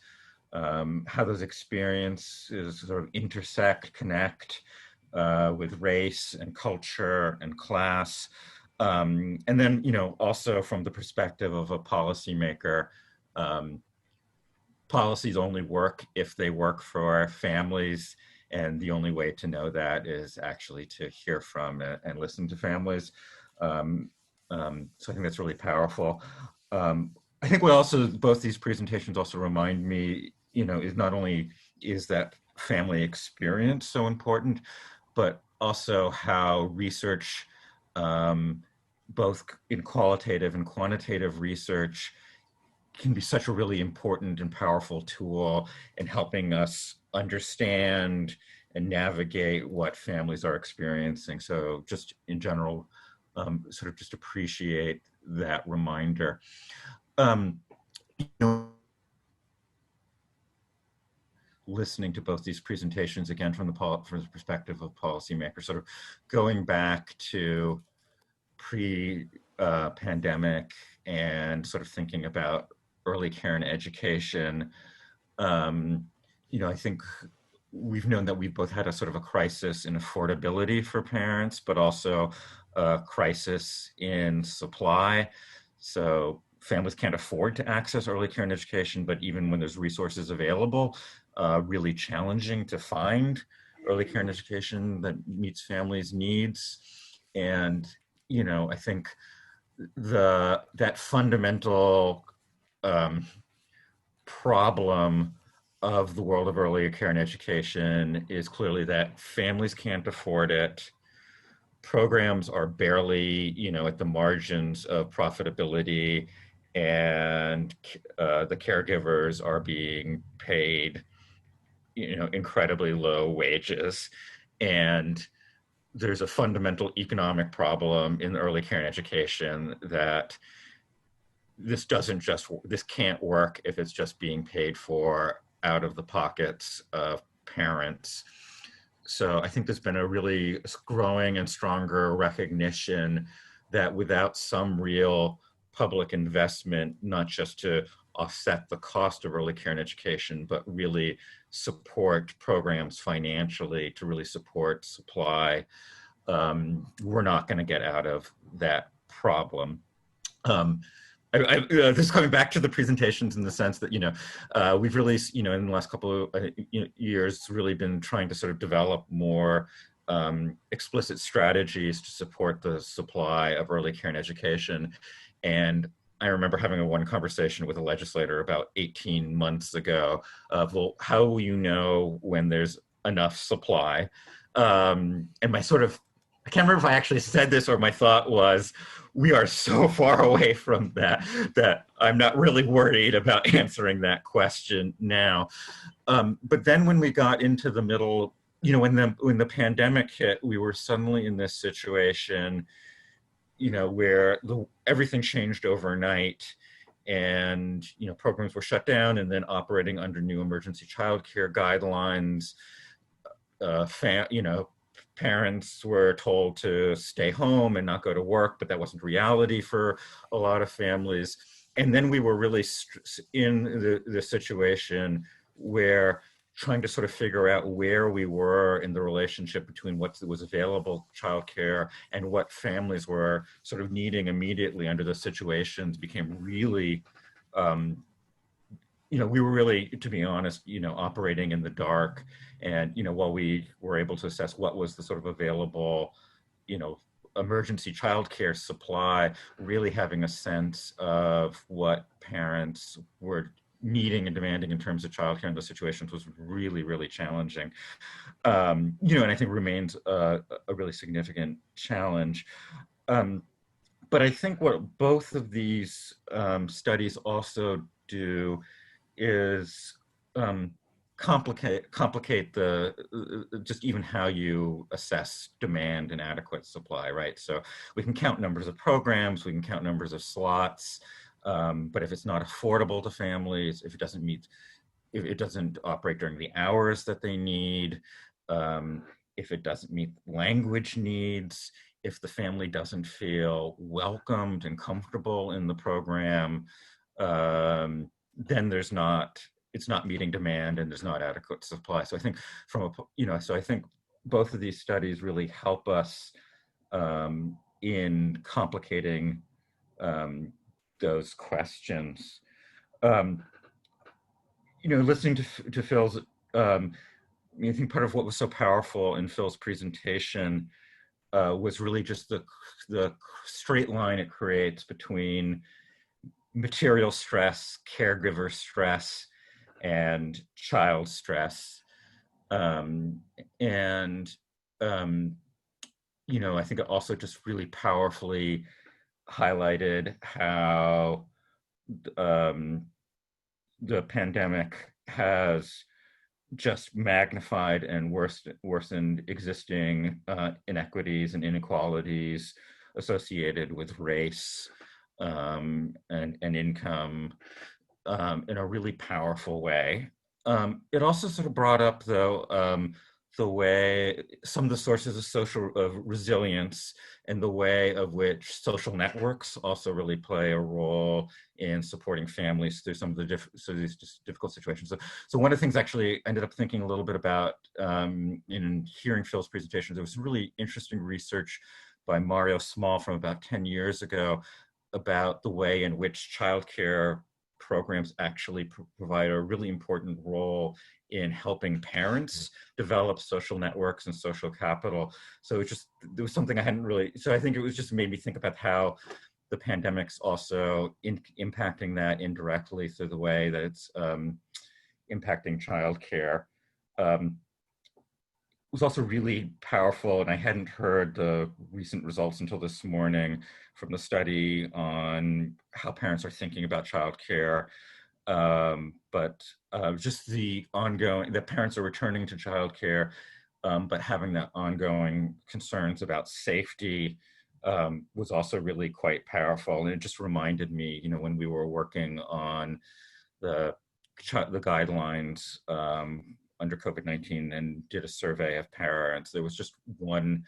how those experiences sort of intersect, connect with race and culture and class, And then, also from the perspective of a policymaker, policies only work if they work for families. And the only way to know that is actually to hear from and listen to families. So I think that's really powerful. I think what also both these presentations also remind me, is not only is that family experience so important, but also how research, both in qualitative and quantitative research, can be such a really important and powerful tool in helping us understand and navigate what families are experiencing. So just in general, sort of just appreciate that reminder. Listening to both these presentations again from the perspective of policymakers, sort of going back to pre-pandemic and sort of thinking about early care and education. I think we've known that we've both had a sort of a crisis in affordability for parents, but also a crisis in supply. So families can't afford to access early care and education, but even when there's resources available, really challenging to find early care and education that meets families' needs. And, I think that fundamental problem of the world of early care and education is clearly that families can't afford it. Programs are barely, at the margins of profitability, and the caregivers are being paid, incredibly low wages. And there's a fundamental economic problem in early care and education that this can't work if it's just being paid for out of the pockets of parents. So I think there's been a really growing and stronger recognition that without some real public investment, not just to offset the cost of early care and education, but really support programs financially to really support supply, we're not going to get out of that problem. This is coming back to the presentations in the sense that, we've really, in the last couple of years, really been trying to sort of develop more explicit strategies to support the supply of early care and education. And I remember having one conversation with a legislator about 18 months ago of, well, how will you know when there's enough supply? And my sort of, I can't remember if I actually said this or my thought was, we are so far away from that I'm not really worried about answering that question now. But then when we got into the middle, when the pandemic hit, we were suddenly in this situation, where everything changed overnight, and programs were shut down and then operating under new emergency childcare guidelines. Parents were told to stay home and not go to work, but that wasn't reality for a lot of families. And then we were really in the situation where trying to sort of figure out where we were in the relationship between what was available childcare and what families were sort of needing immediately under the situations became really, we were really, to be honest, operating in the dark. And, while we were able to assess what was the sort of available, emergency childcare supply, really having a sense of what parents were needing and demanding in terms of childcare in those situations was really, really challenging. And I think remains a really significant challenge. But I think what both of these studies also do is complicate just even how you assess demand and adequate supply, right? So we can count numbers of programs, we can count numbers of slots, but if it's not affordable to families, if it doesn't operate during the hours that they need, if it doesn't meet language needs, if the family doesn't feel welcomed and comfortable in the program, then it's not meeting demand and there's not adequate supply. So I think so I think both of these studies really help us in complicating those questions. Listening to Phil's, I think part of what was so powerful in Phil's presentation was really just the straight line it creates between material stress, caregiver stress, and child stress. I think it also just really powerfully highlighted how the pandemic has just magnified and worsened existing inequities and inequalities associated with race and income in a really powerful way. It also sort of brought up, though, the way some of the sources of resilience and the way of which social networks also really play a role in supporting families through some of these difficult situations. So one of the things actually I ended up thinking a little bit about in hearing Phil's presentation, there was some really interesting research by Mario Small from about 10 years ago about the way in which childcare programs actually provide a really important role in helping parents develop social networks and social capital. So there was something I hadn't really, so I think it was just made me think about how the pandemic's also impacting that indirectly through the way that it's impacting childcare. It was also really powerful, and I hadn't heard the recent results until this morning from the study on how parents are thinking about childcare. But just the ongoing, that parents are returning to childcare, but having that ongoing concerns about safety was also really quite powerful. And it just reminded me, when we were working on the guidelines under COVID-19 and did a survey of parents, there was just one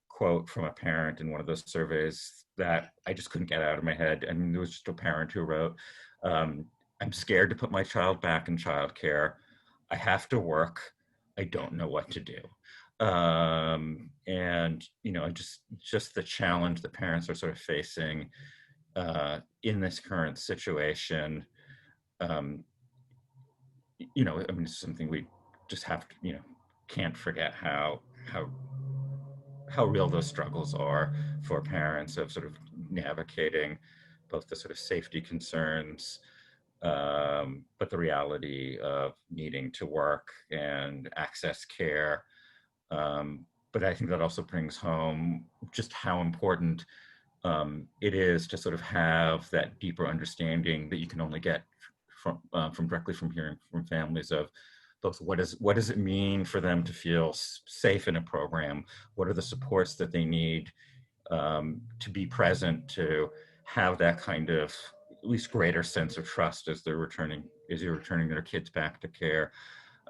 quote from a parent in one of those surveys that I just couldn't get out of my head. I mean, there was just a parent who wrote, I'm scared to put my child back in childcare. I have to work. I don't know what to do. And, just the challenge that parents are sort of facing in this current situation. It's something we just have to, can't forget how real those struggles are for parents of sort of navigating both the sort of safety concerns, but the reality of needing to work and access care. But I think that also brings home just how important it is to sort of have that deeper understanding that you can only get from directly from hearing from families of both what does it mean for them to feel safe in a program? What are the supports that they need to be present, to have that kind of at least greater sense of trust as you're returning their kids back to care,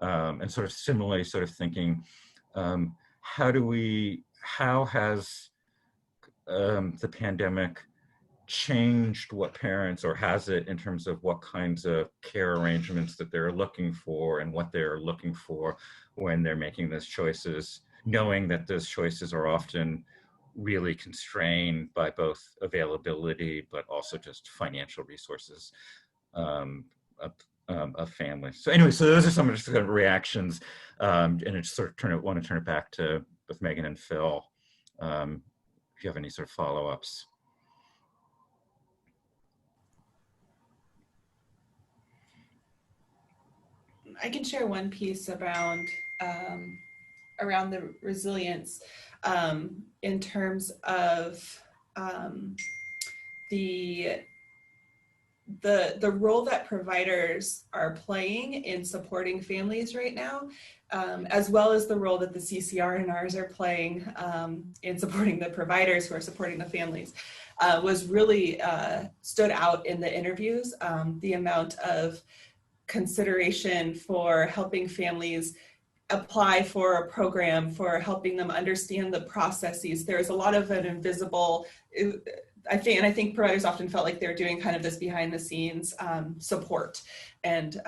and sort of similarly sort of thinking, how has the pandemic changed what parents, or has it, in terms of what kinds of care arrangements that they're looking for and what they're looking for when they're making those choices, knowing that those choices are often really constrained by both availability but also just financial resources of families. So anyway, so those are some of the reactions, and I just sort of want to turn it back to both Megan and Phil if you have any sort of follow-ups. I can share one piece around the resilience in terms of the role that providers are playing in supporting families right now, as well as the role that the CCR and ours are playing in supporting the providers who are supporting the families, was really stood out in the interviews. The amount of consideration for helping families apply for a program, for helping them understand the processes. There's a lot of an invisible, I think providers often felt like they're doing kind of this behind the scenes support. And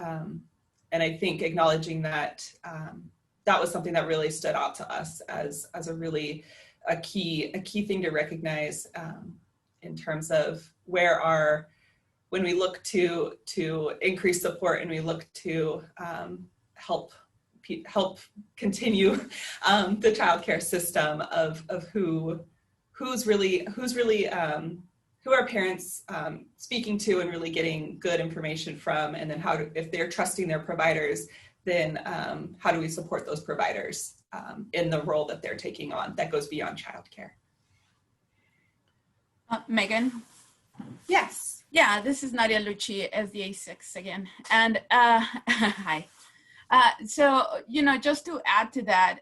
I think acknowledging that that was something that really stood out to us as a really a key thing to recognize in terms of when we look to increase support and we look to help continue the childcare system of who are parents speaking to and really getting good information from, and then if they're trusting their providers, then how do we support those providers in the role that they're taking on that goes beyond childcare? Megan? Yes. Yeah, this is Nadia Lucci, SDA 6 again. And hi. So, just to add to that,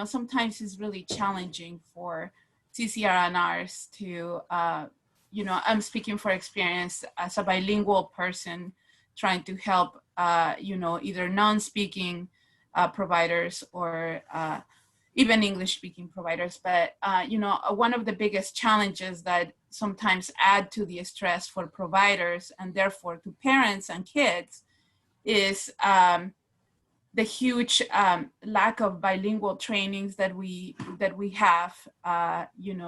sometimes it's really challenging for CCRNRs to, I'm speaking for experience as a bilingual person trying to help, either non-speaking providers or even English-speaking providers. But, one of the biggest challenges that sometimes add to the stress for providers and therefore to parents and kids is the huge lack of bilingual trainings that we have.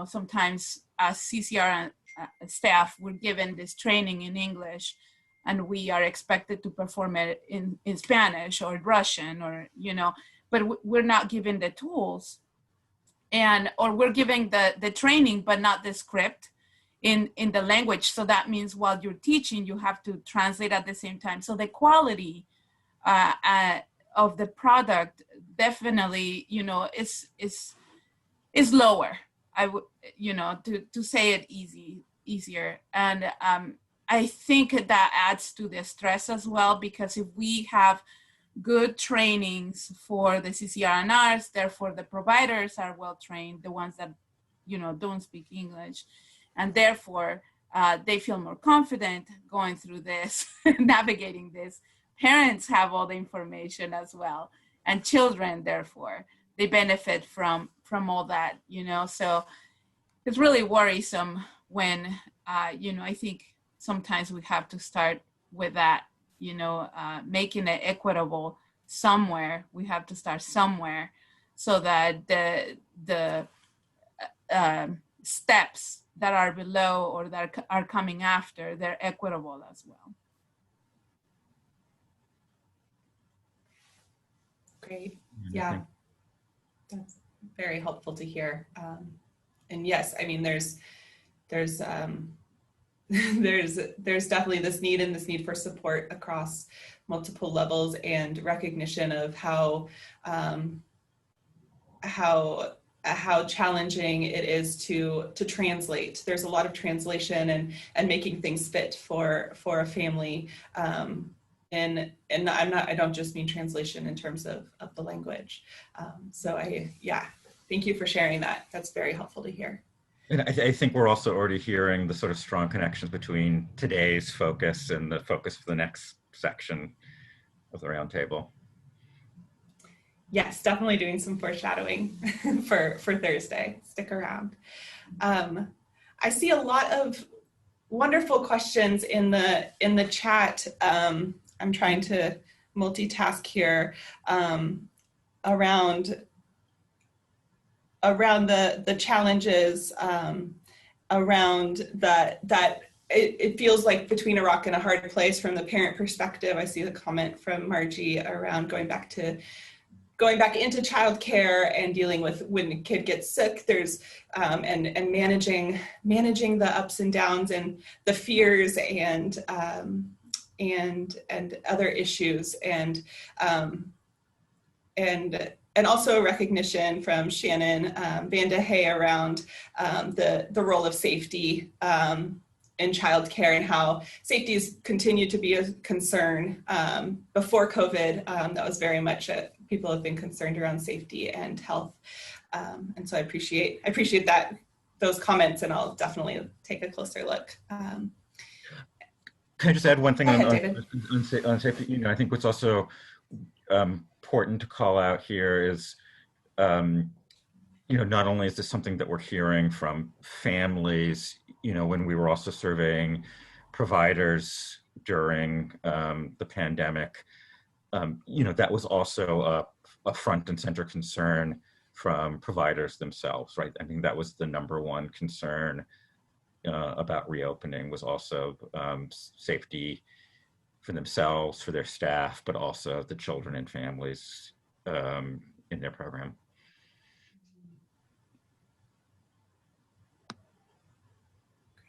Sometimes as CCR staff, we're given this training in English, and we are expected to perform it in Spanish or Russian, or but we're not given the tools, or we're giving the training but not the script in the language. So that means while you're teaching, you have to translate at the same time. So the quality of the product definitely, is lower. I would, to say it easier. And I think that adds to the stress as well, because if we have good trainings for the CCRNRs, therefore the providers are well trained, the ones that, don't speak English, and therefore they feel more confident going through this, navigating this. Parents have all the information as well, and children, therefore, they benefit from all that, so it's really worrisome when, I think sometimes we have to start with that, making it equitable somewhere. We have to start somewhere so that the steps that are below or that are coming after, they're equitable as well. Great. Yeah, that's very helpful to hear. And yes, I mean, there's definitely this need for support across multiple levels, and recognition of how challenging it is to translate. There's a lot of translation and making things fit for a family. And I don't just mean translation in terms of the language. So thank you for sharing that. That's very helpful to hear. And I think we're also already hearing the sort of strong connections between today's focus and the focus for the next section of the roundtable. Yes, definitely doing some foreshadowing for Thursday. Stick around. I see a lot of wonderful questions in the chat. I'm trying to multitask here around the challenges, around that it feels like between a rock and a hard place from the parent perspective. I see the comment from Margie around going back into childcare and dealing with when a kid gets sick. There's and managing the ups and downs and the fears and other issues, and also a recognition from Shannon Vanda Hay around the role of safety in childcare, and how safety has continued to be a concern. Before COVID, that was very much people have been concerned around safety and health, and so I appreciate those comments, and I'll definitely take a closer look. Can I just add one thing on safety? I think what's also important to call out here is, not only is this something that we're hearing from families, when we were also surveying providers during the pandemic, that was also a front and center concern from providers themselves, right? I think that was the number one concern about reopening, was also safety for themselves, for their staff, but also the children and families in their program.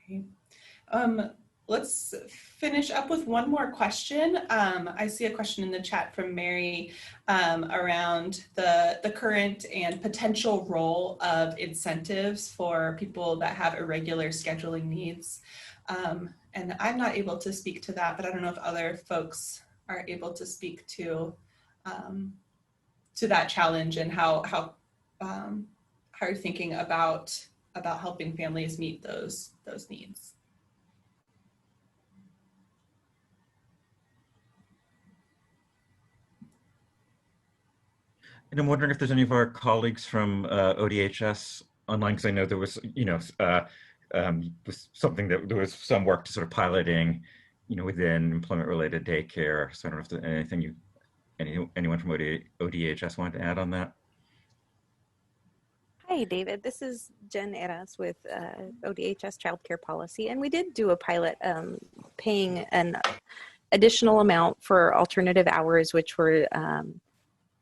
Great. Let's finish up with one more question. I see a question in the chat from Mary around the current and potential role of incentives for people that have irregular scheduling needs. And I'm not able to speak to that, but I don't know if other folks are able to speak to that challenge and how you're thinking about helping families meet those needs. And I'm wondering if there's any of our colleagues from ODHS online, because I know there was, was something that there was some work to sort of piloting, within employment-related daycare. So I don't know if there's anything anyone from ODHS wanted to add on that. Hi, David. This is Jen Eras with ODHS Childcare Policy, and we did do a pilot paying an additional amount for alternative hours, which were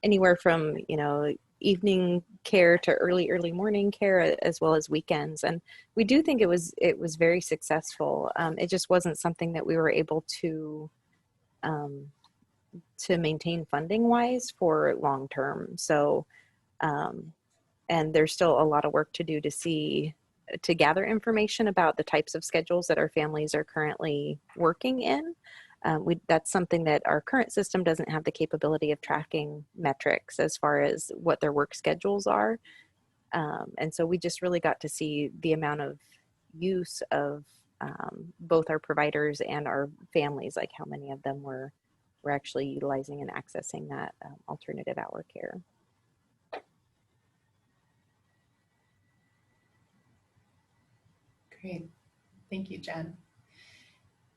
anywhere from evening care to early morning care, as well as weekends. And we do think it was very successful. It just wasn't something that we were able to maintain funding wise for long term. So and there's still a lot of work to do to gather information about the types of schedules that our families are currently working in. That's something that our current system doesn't have the capability of tracking metrics as far as what their work schedules are. And so we just really got to see the amount of use of both our providers and our families, like how many of them were actually utilizing and accessing that alternative hour care. Great. Thank you, Jen.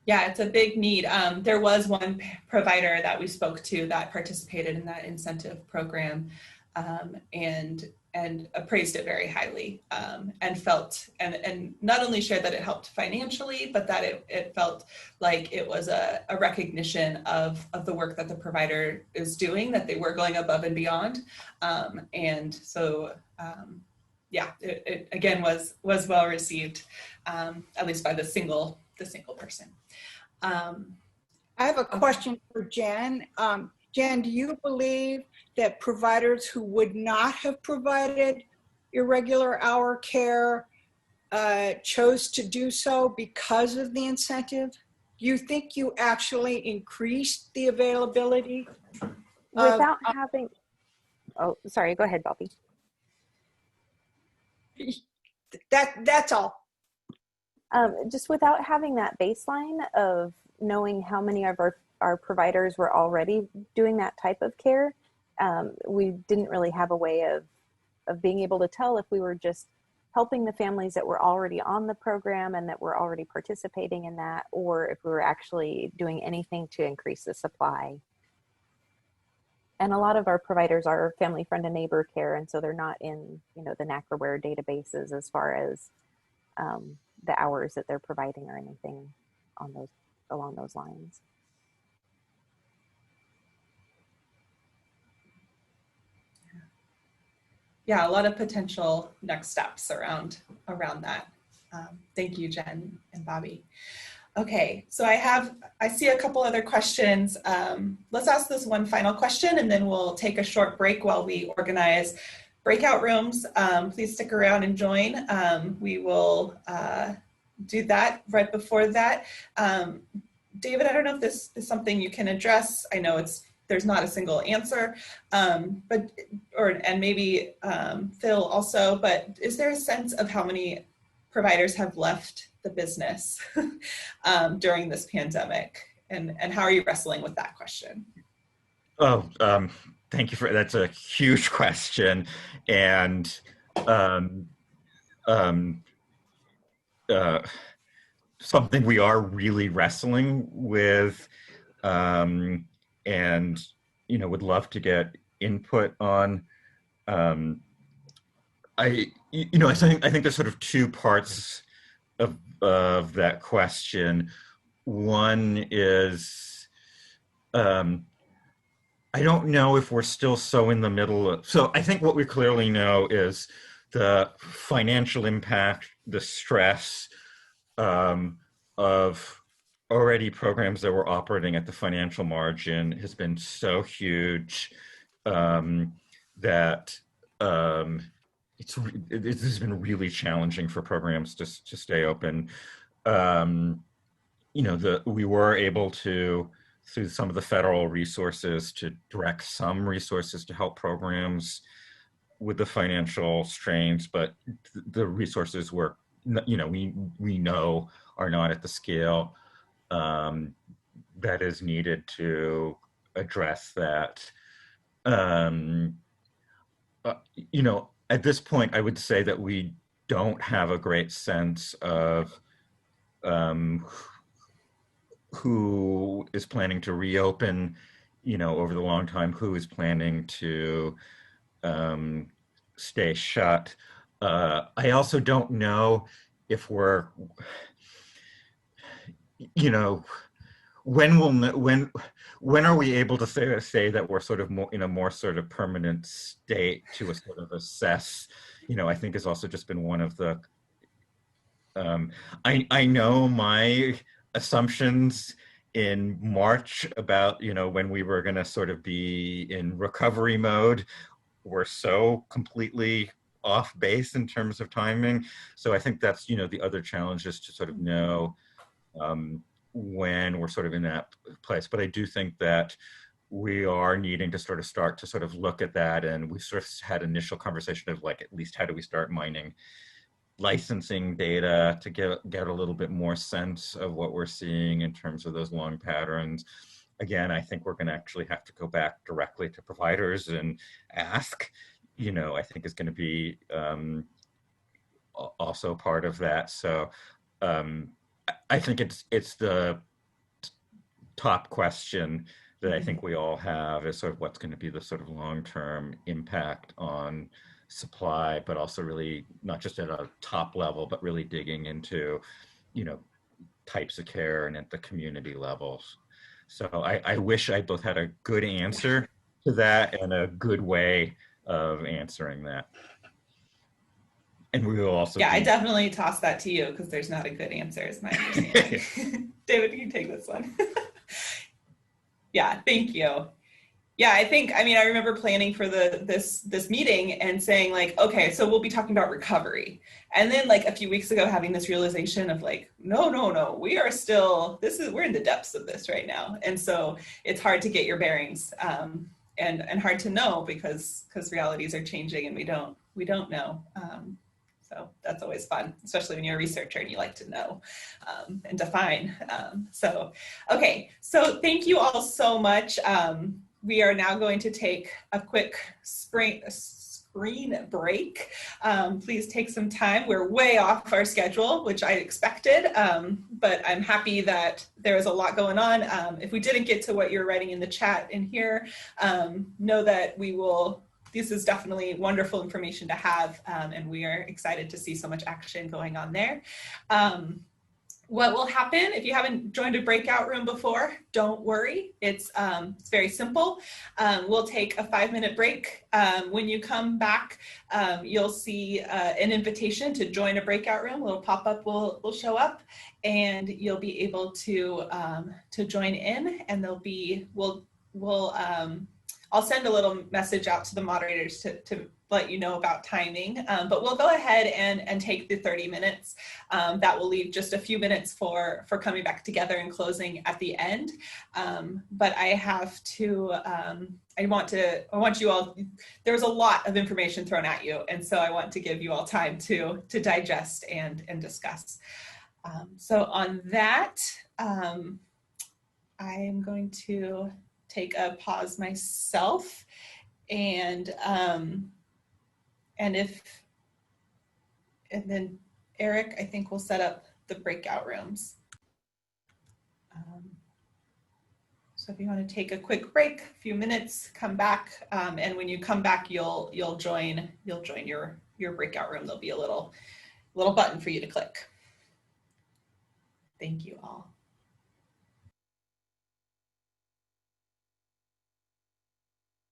Yeah, it's a big need. There was one provider that we spoke to that participated in that incentive program and appraised it very highly and felt, and not only shared that it helped financially, but that it felt like it was a recognition of the work that the provider is doing, that they were going above and beyond. And so, yeah, it again was well received, at least by the single person. I have a question for Jen. Jen, do you believe that providers who would not have provided irregular hour care chose to do so because of the incentive? Do you think you actually increased the availability? Without having, oh, sorry, go ahead, Bobby. That's all. Just without having that baseline of knowing how many of our providers were already doing that type of care, we didn't really have a way of being able to tell if we were just helping the families that were already on the program and that were already participating in that, or if we were actually doing anything to increase the supply. And a lot of our providers are family, friend, and neighbor care, and so they're not in the NACRAWare databases as far as the hours that they're providing or anything along those lines. Yeah, a lot of potential next steps around that. Thank you, Jen and Bobby. Okay, so I see a couple other questions. Let's ask this one final question and then we'll take a short break while we organize breakout rooms. Please stick around and join. We will do that right before that. David, I don't know if this is something you can address. I know there's not a single answer, and maybe Phil also, but is there a sense of how many providers have left the business during this pandemic? And how are you wrestling with that question? Oh, thank you that's a huge question. And something we are really wrestling with, and would love to get input on. I think there's sort of two parts of that question. One is, I don't know if we're still so in the middle of, so I think what we clearly know is the financial impact, the stress of already programs that were operating at the financial margin has been so huge that it has been really challenging for programs to stay open. We were able to, through some of the federal resources, to direct some resources to help programs with the financial strains, but the resources were, we know are not at the scale that is needed to address that. At this point, I would say that we don't have a great sense of who is planning to reopen, over the long time, who is planning to stay shut. I also don't know if we're, when are we able to say that we're sort of more in a more sort of permanent state to a sort of assess, I think has also just been one of the, I know my assumptions in March about, when we were going to sort of be in recovery mode were so completely off base in terms of timing. So I think that's, the other challenge is to sort of know when we're sort of in that place. But I do think that we are needing to sort of start to sort of look at that. And we sort of had initial conversation of like, at least how do we start mining licensing data to get a little bit more sense of what we're seeing in terms of those long patterns. Again, I think we're going to actually have to go back directly to providers and ask, I think is going to be also part of that. So I think it's the top question that I think we all have is sort of what's going to be the sort of long-term impact on supply, but also really not just at a top level, but really digging into, types of care and at the community levels. So I wish I both had a good answer to that and a good way of answering that. And we will also I definitely toss that to you because there's not a good answer is my understanding. David, can you take this one? Yeah, thank you. Yeah, I remember planning for this meeting and saying like, okay, so we'll be talking about recovery. And then like a few weeks ago, having this realization of like, no, we are still, we're in the depths of this right now. And so it's hard to get your bearings and hard to know because realities are changing and we don't know. So that's always fun, especially when you're a researcher and you like to know and define. Okay, so thank you all so much. We are now going to take a quick screen break. Please take some time. We're way off our schedule, which I expected, but I'm happy that there is a lot going on. If we didn't get to what you're writing in the chat in here, know that this is definitely wonderful information to have, and we are excited to see so much action going on there. What will happen if you haven't joined a breakout room before, don't worry. It's very simple. We'll take a 5-minute break. When you come back, you'll see an invitation to join a breakout room. A little pop-up will show up and you'll be able to join in, and I'll send a little message out to the moderators to let you know about timing, but we'll go ahead and take the 30 minutes. That will leave just a few minutes for coming back together and closing at the end. But I have to, I want you all, there's a lot of information thrown at you, and so I want to give you all time to digest and discuss. So on that, I am going to take a pause myself, and then Eric, I think we'll set up the breakout rooms. So if you want to take a quick break, a few minutes, come back, and when you come back, you'll join your your breakout room, there'll be a little button for you to click. Thank you all.